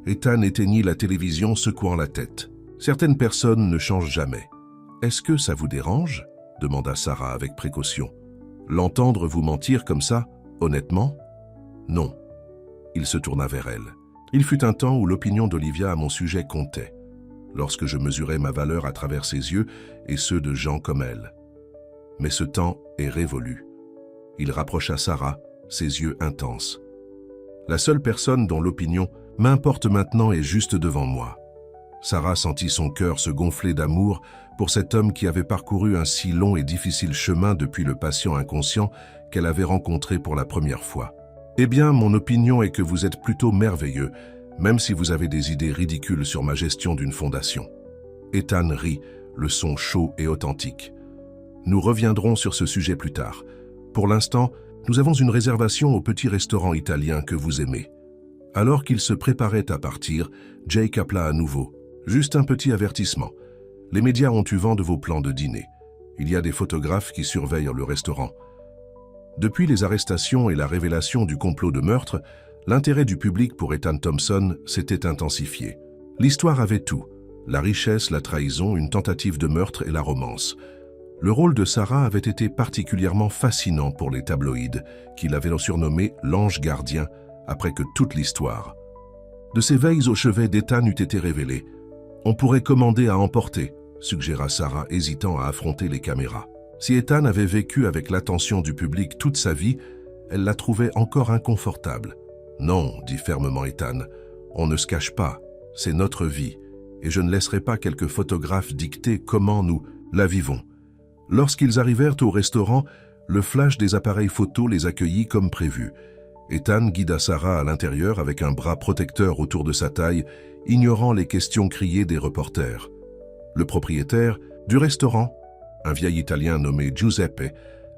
Ethan éteignit la télévision, secouant la tête. Certaines personnes ne changent jamais. « Est-ce que ça vous dérange ?» demanda Sarah avec précaution. « L'entendre vous mentir comme ça, honnêtement ?» « Non. » Il se tourna vers elle. Il fut un temps où l'opinion d'Olivia à mon sujet comptait, lorsque je mesurais ma valeur à travers ses yeux et ceux de gens comme elle. Mais ce temps est révolu. Il rapprocha Sarah, ses yeux intenses. La seule personne dont l'opinion m'importe maintenant est juste devant moi. Sarah sentit son cœur se gonfler d'amour pour cet homme qui avait parcouru un si long et difficile chemin depuis le patient inconscient qu'elle avait rencontré pour la première fois. « Eh bien, mon opinion est que vous êtes plutôt merveilleux, même si vous avez des idées ridicules sur ma gestion d'une fondation. » Ethan rit, le son chaud et authentique. « Nous reviendrons sur ce sujet plus tard. Pour l'instant, nous avons une réservation au petit restaurant italien que vous aimez. Alors qu'il se préparait à partir, Jake appela à nouveau. « Juste un petit avertissement. Les médias ont eu vent de vos plans de dîner. Il y a des photographes qui surveillent le restaurant. » Depuis les arrestations et la révélation du complot de meurtre, l'intérêt du public pour Ethan Thompson s'était intensifié. L'histoire avait tout. La richesse, la trahison, une tentative de meurtre et la romance. Le rôle de Sarah avait été particulièrement fascinant pour les tabloïds, qui l'avaient surnommé « l'ange gardien » après que toute l'histoire de ses veilles au chevet d'Ethan eût été révélée. « On pourrait commander à emporter », suggéra Sarah, hésitant à affronter les caméras. Si Ethan avait vécu avec l'attention du public toute sa vie, elle la trouvait encore inconfortable. « Non, dit fermement Ethan, on ne se cache pas, c'est notre vie, et je ne laisserai pas quelques photographes dicter comment nous la vivons. » Lorsqu'ils arrivèrent au restaurant, le flash des appareils photo les accueillit comme prévu. Ethan guida Sarah à l'intérieur avec un bras protecteur autour de sa taille, ignorant les questions criées des reporters. Le propriétaire du restaurant, un vieil Italien nommé Giuseppe,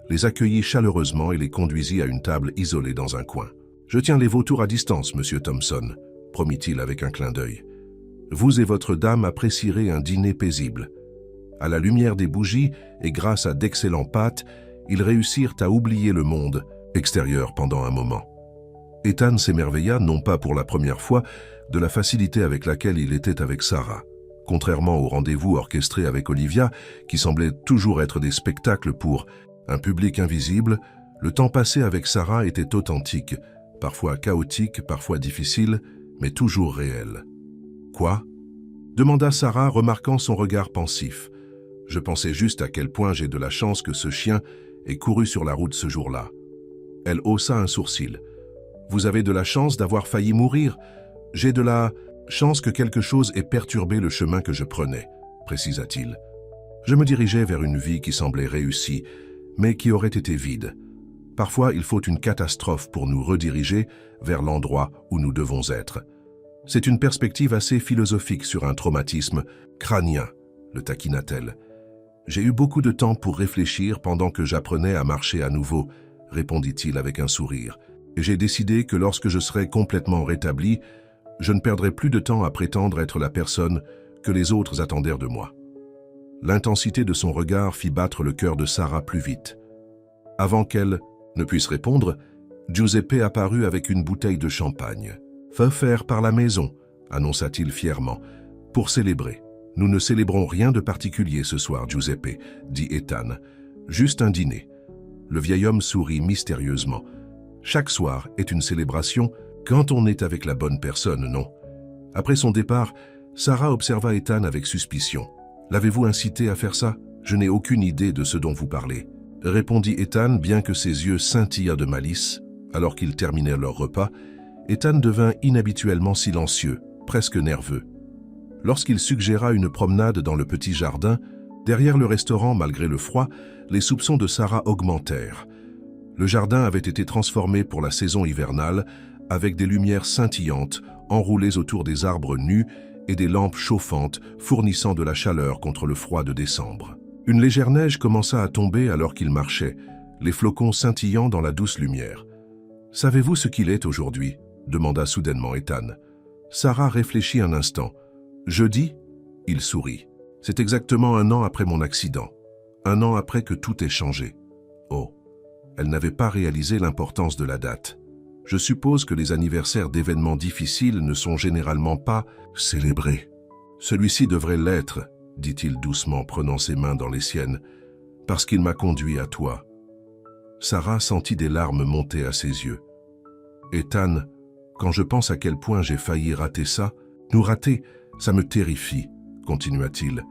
les accueillit chaleureusement et les conduisit à une table isolée dans un coin. « Je tiens les vautours à distance, monsieur Thompson, » promit-il avec un clin d'œil. « Vous et votre dame apprécierez un dîner paisible. » À la lumière des bougies et grâce à d'excellents pâtes, ils réussirent à oublier le monde extérieur pendant un moment. Ethan s'émerveilla, non pas pour la première fois, de la facilité avec laquelle il était avec Sarah. Contrairement au rendez-vous orchestré avec Olivia, qui semblait toujours être des spectacles pour un public invisible, le temps passé avec Sarah était authentique, parfois chaotique, parfois difficile, mais toujours réel. « Quoi ?» demanda Sarah, remarquant son regard pensif. « Je pensais juste à quel point j'ai de la chance que ce chien ait couru sur la route ce jour-là. » Elle haussa un sourcil. « Vous avez de la chance d'avoir failli mourir. J'ai de la chance que quelque chose ait perturbé le chemin que je prenais, » précisa-t-il. « Je me dirigeais vers une vie qui semblait réussie, mais qui aurait été vide. Parfois, il faut une catastrophe pour nous rediriger vers l'endroit où nous devons être. C'est une perspective assez philosophique sur un traumatisme crânien, le taquina-t-elle. J'ai eu beaucoup de temps pour réfléchir pendant que j'apprenais à marcher à nouveau, répondit-il avec un sourire. Et j'ai décidé que lorsque je serai complètement rétabli, je ne perdrai plus de temps à prétendre être la personne que les autres attendèrent de moi. » L'intensité de son regard fit battre le cœur de Sarah plus vite. Avant qu'elle ne puisse répondre, Giuseppe apparut avec une bouteille de champagne. « Feu faire par la maison, » annonça-t-il fièrement, « pour célébrer. »« Nous ne célébrons rien de particulier ce soir, Giuseppe, » dit Ethan. « Juste un dîner. » Le vieil homme sourit mystérieusement. « Chaque soir est une célébration quand on est avec la bonne personne, non ?» Après son départ, Sarah observa Ethan avec suspicion. « L'avez-vous incité à faire ça? Je n'ai aucune idée de ce dont vous parlez. » répondit Ethan, bien que ses yeux scintillent de malice. Alors qu'ils terminaient leur repas, Ethan devint inhabituellement silencieux, presque nerveux. Lorsqu'il suggéra une promenade dans le petit jardin, derrière le restaurant, malgré le froid, les soupçons de Sarah augmentèrent. Le jardin avait été transformé pour la saison hivernale, avec des lumières scintillantes enroulées autour des arbres nus et des lampes chauffantes fournissant de la chaleur contre le froid de décembre. Une légère neige commença à tomber alors qu'il marchait, les flocons scintillant dans la douce lumière. « Savez-vous ce qu'il est aujourd'hui » demanda soudainement Ethan. Sarah réfléchit un instant. « Jeudi ?» Il sourit. « C'est exactement 1 an après mon accident. 1 an après que tout ait changé. » Oh, elle n'avait pas réalisé l'importance de la date. Je suppose que les anniversaires d'événements difficiles ne sont généralement pas célébrés. Celui-ci devrait l'être, dit-il doucement, prenant ses mains dans les siennes, parce qu'il m'a conduit à toi. Sarah sentit des larmes monter à ses yeux. Ethan, quand je pense à quel point j'ai failli rater ça, nous rater, ça me terrifie, continua-t-il.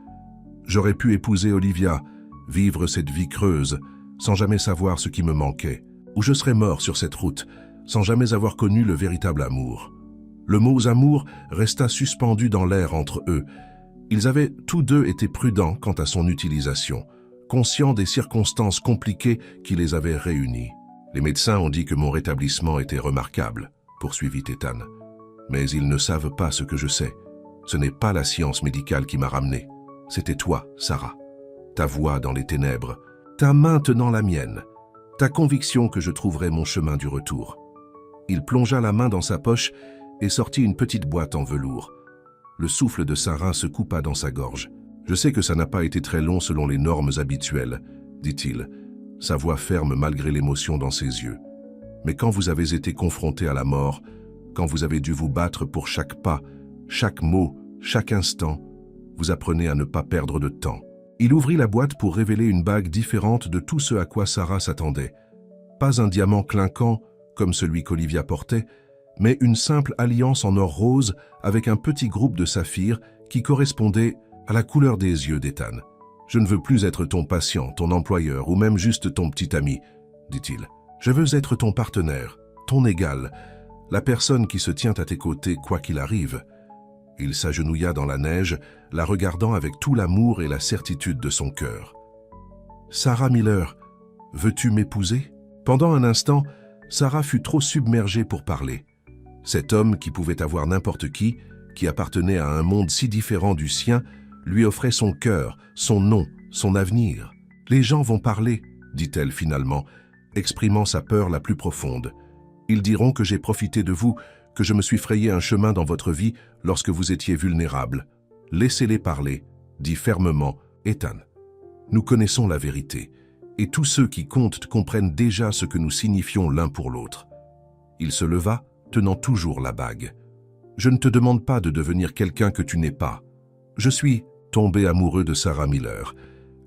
J'aurais pu épouser Olivia, vivre cette vie creuse, sans jamais savoir ce qui me manquait, ou je serais mort sur cette route, sans jamais avoir connu le véritable amour. Le mot amour resta suspendu dans l'air entre eux. Ils avaient tous deux été prudents quant à son utilisation, conscients des circonstances compliquées qui les avaient réunis. Les médecins ont dit que mon rétablissement était remarquable, poursuivit Ethan. Mais ils ne savent pas ce que je sais. Ce n'est pas la science médicale qui m'a ramené. C'était toi, Sarah. Ta voix dans les ténèbres, ta main tenant la mienne, ta conviction que je trouverais mon chemin du retour. Il plongea la main dans sa poche et sortit une petite boîte en velours. Le souffle de Sarah se coupa dans sa gorge. « Je sais que ça n'a pas été très long selon les normes habituelles, » dit-il, sa voix ferme malgré l'émotion dans ses yeux. « Mais quand vous avez été confronté à la mort, quand vous avez dû vous battre pour chaque pas, chaque mot, chaque instant, vous apprenez à ne pas perdre de temps. » Il ouvrit la boîte pour révéler une bague différente de tout ce à quoi Sarah s'attendait. Pas un diamant clinquant, comme celui qu'Olivia portait, mais une simple alliance en or rose avec un petit groupe de saphirs qui correspondait à la couleur des yeux d'Ethan. « Je ne veux plus être ton patient, ton employeur ou même juste ton petit ami, » dit-il. « Je veux être ton partenaire, ton égal, la personne qui se tient à tes côtés quoi qu'il arrive. » Il s'agenouilla dans la neige, la regardant avec tout l'amour et la certitude de son cœur. « Sarah Miller, veux-tu m'épouser ?» Pendant un instant, Sarah fut trop submergée pour parler. Cet homme, qui pouvait avoir n'importe qui appartenait à un monde si différent du sien, lui offrait son cœur, son nom, son avenir. « Les gens vont parler, » dit-elle finalement, exprimant sa peur la plus profonde. « Ils diront que j'ai profité de vous, que je me suis frayé un chemin dans votre vie lorsque vous étiez vulnérable. Laissez-les parler, » dit fermement Ethan. « Nous connaissons la vérité, et tous ceux qui comptent comprennent déjà ce que nous signifions l'un pour l'autre. » Il se leva, tenant toujours la bague. « Je ne te demande pas de devenir quelqu'un que tu n'es pas. Je suis tombé amoureux de Sarah Miller,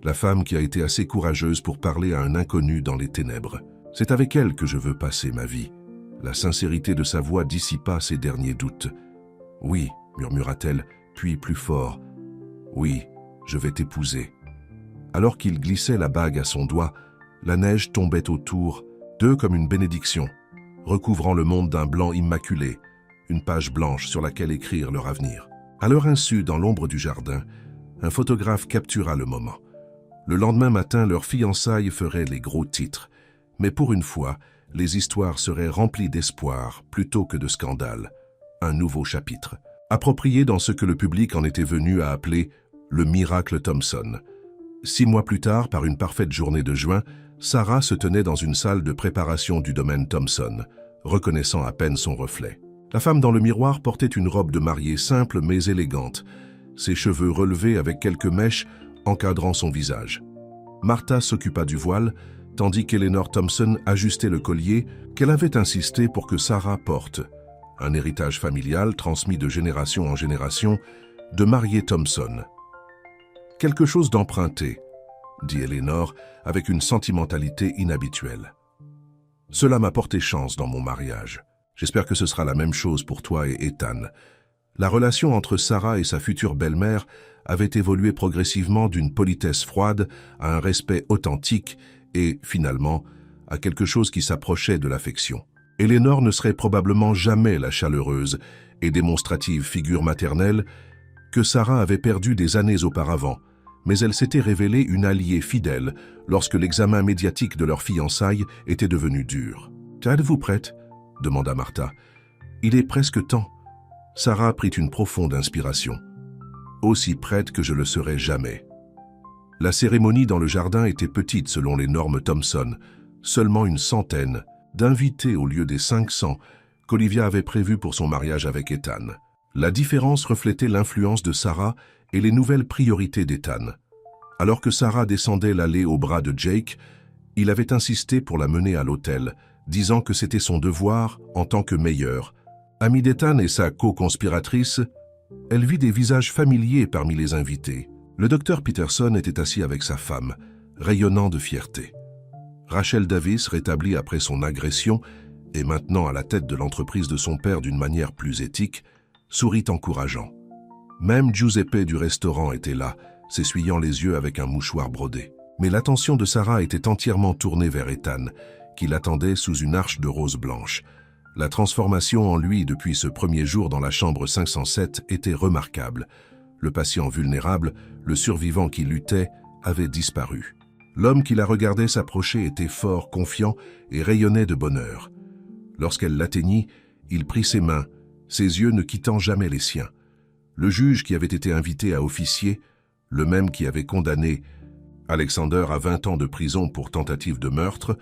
la femme qui a été assez courageuse pour parler à un inconnu dans les ténèbres. C'est avec elle que je veux passer ma vie. » La sincérité de sa voix dissipa ses derniers doutes. « Oui, » murmura-t-elle, puis plus fort. « Oui, je vais t'épouser. » Alors qu'il glissait la bague à son doigt, la neige tombait autour, d'eux comme une bénédiction, recouvrant le monde d'un blanc immaculé, une page blanche sur laquelle écrire leur avenir. À leur insu, dans l'ombre du jardin, un photographe captura le moment. Le lendemain matin, leur fiançailles ferait les gros titres, mais pour une fois, les histoires seraient remplies d'espoir plutôt que de scandale. Un nouveau chapitre, approprié dans ce que le public en était venu à appeler le miracle Thompson. 6 mois plus tard, par une parfaite journée de juin, Sarah se tenait dans une salle de préparation du domaine Thompson, reconnaissant à peine son reflet. La femme dans le miroir portait une robe de mariée simple mais élégante, ses cheveux relevés avec quelques mèches encadrant son visage. Martha s'occupa du voile, tandis qu'Eleanor Thompson ajustait le collier qu'elle avait insisté pour que Sarah porte, un héritage familial transmis de génération en génération, de mariée Thompson. « Quelque chose d'emprunté, » dit Eleanor avec une sentimentalité inhabituelle. « Cela m'a porté chance dans mon mariage. J'espère que ce sera la même chose pour toi et Ethan. » La relation entre Sarah et sa future belle-mère avait évolué progressivement d'une politesse froide à un respect authentique et, finalement, à quelque chose qui s'approchait de l'affection. Eleanor ne serait probablement jamais la chaleureuse et démonstrative figure maternelle que Sarah avait perdue des années auparavant, mais elle s'était révélée une alliée fidèle lorsque l'examen médiatique de leur fiançailles était devenu dur. « Êtes-vous prête ?» demanda Martha. « Il est presque temps. » Sarah prit une profonde inspiration. « Aussi prête que je le serai jamais. » La cérémonie dans le jardin était petite selon les normes Thompson, seulement une centaine d'invités au lieu des 500 qu'Olivia avait prévus pour son mariage avec Ethan. La différence reflétait l'influence de Sarah et les nouvelles priorités d'Ethan. Alors que Sarah descendait l'allée au bras de Jake, il avait insisté pour la mener à l'hôtel, disant que c'était son devoir en tant que meilleur. Amie d'Ethan et sa co-conspiratrice, elle vit des visages familiers parmi les invités. Le docteur Peterson était assis avec sa femme, rayonnant de fierté. Rachel Davis, rétablie après son agression et maintenant à la tête de l'entreprise de son père d'une manière plus éthique, sourit encourageant. Même Giuseppe du restaurant était là, s'essuyant les yeux avec un mouchoir brodé. Mais l'attention de Sarah était entièrement tournée vers Ethan, qui l'attendait sous une arche de rose blanche. La transformation en lui depuis ce premier jour dans la chambre 507 était remarquable. Le patient vulnérable, le survivant qui luttait, avait disparu. L'homme qui la regardait s'approcher était fort, confiant et rayonnait de bonheur. Lorsqu'elle l'atteignit, il prit ses mains, ses yeux ne quittant jamais les siens. Le juge qui avait été invité à officier, le même qui avait condamné Alexander à 20 ans de prison pour tentative de meurtre,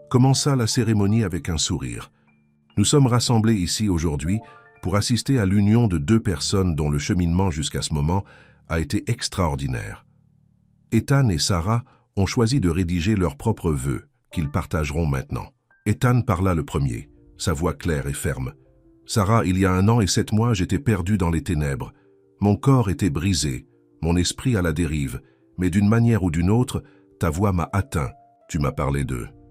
commença la cérémonie avec un sourire. « Nous sommes rassemblés ici aujourd'hui pour assister à l'union de deux personnes dont le cheminement jusqu'à ce moment a été extraordinaire. Ethan et Sarah ont choisi de rédiger leurs propres vœux, qu'ils partageront maintenant. Ethan parla le premier, sa voix claire et ferme. « Sarah, il y a 1 an et 7 mois, j'étais perdu dans les ténèbres. Mon corps était brisé, mon esprit à la dérive, mais d'une manière ou d'une autre, ta voix m'a atteint. Tu m'as parlé de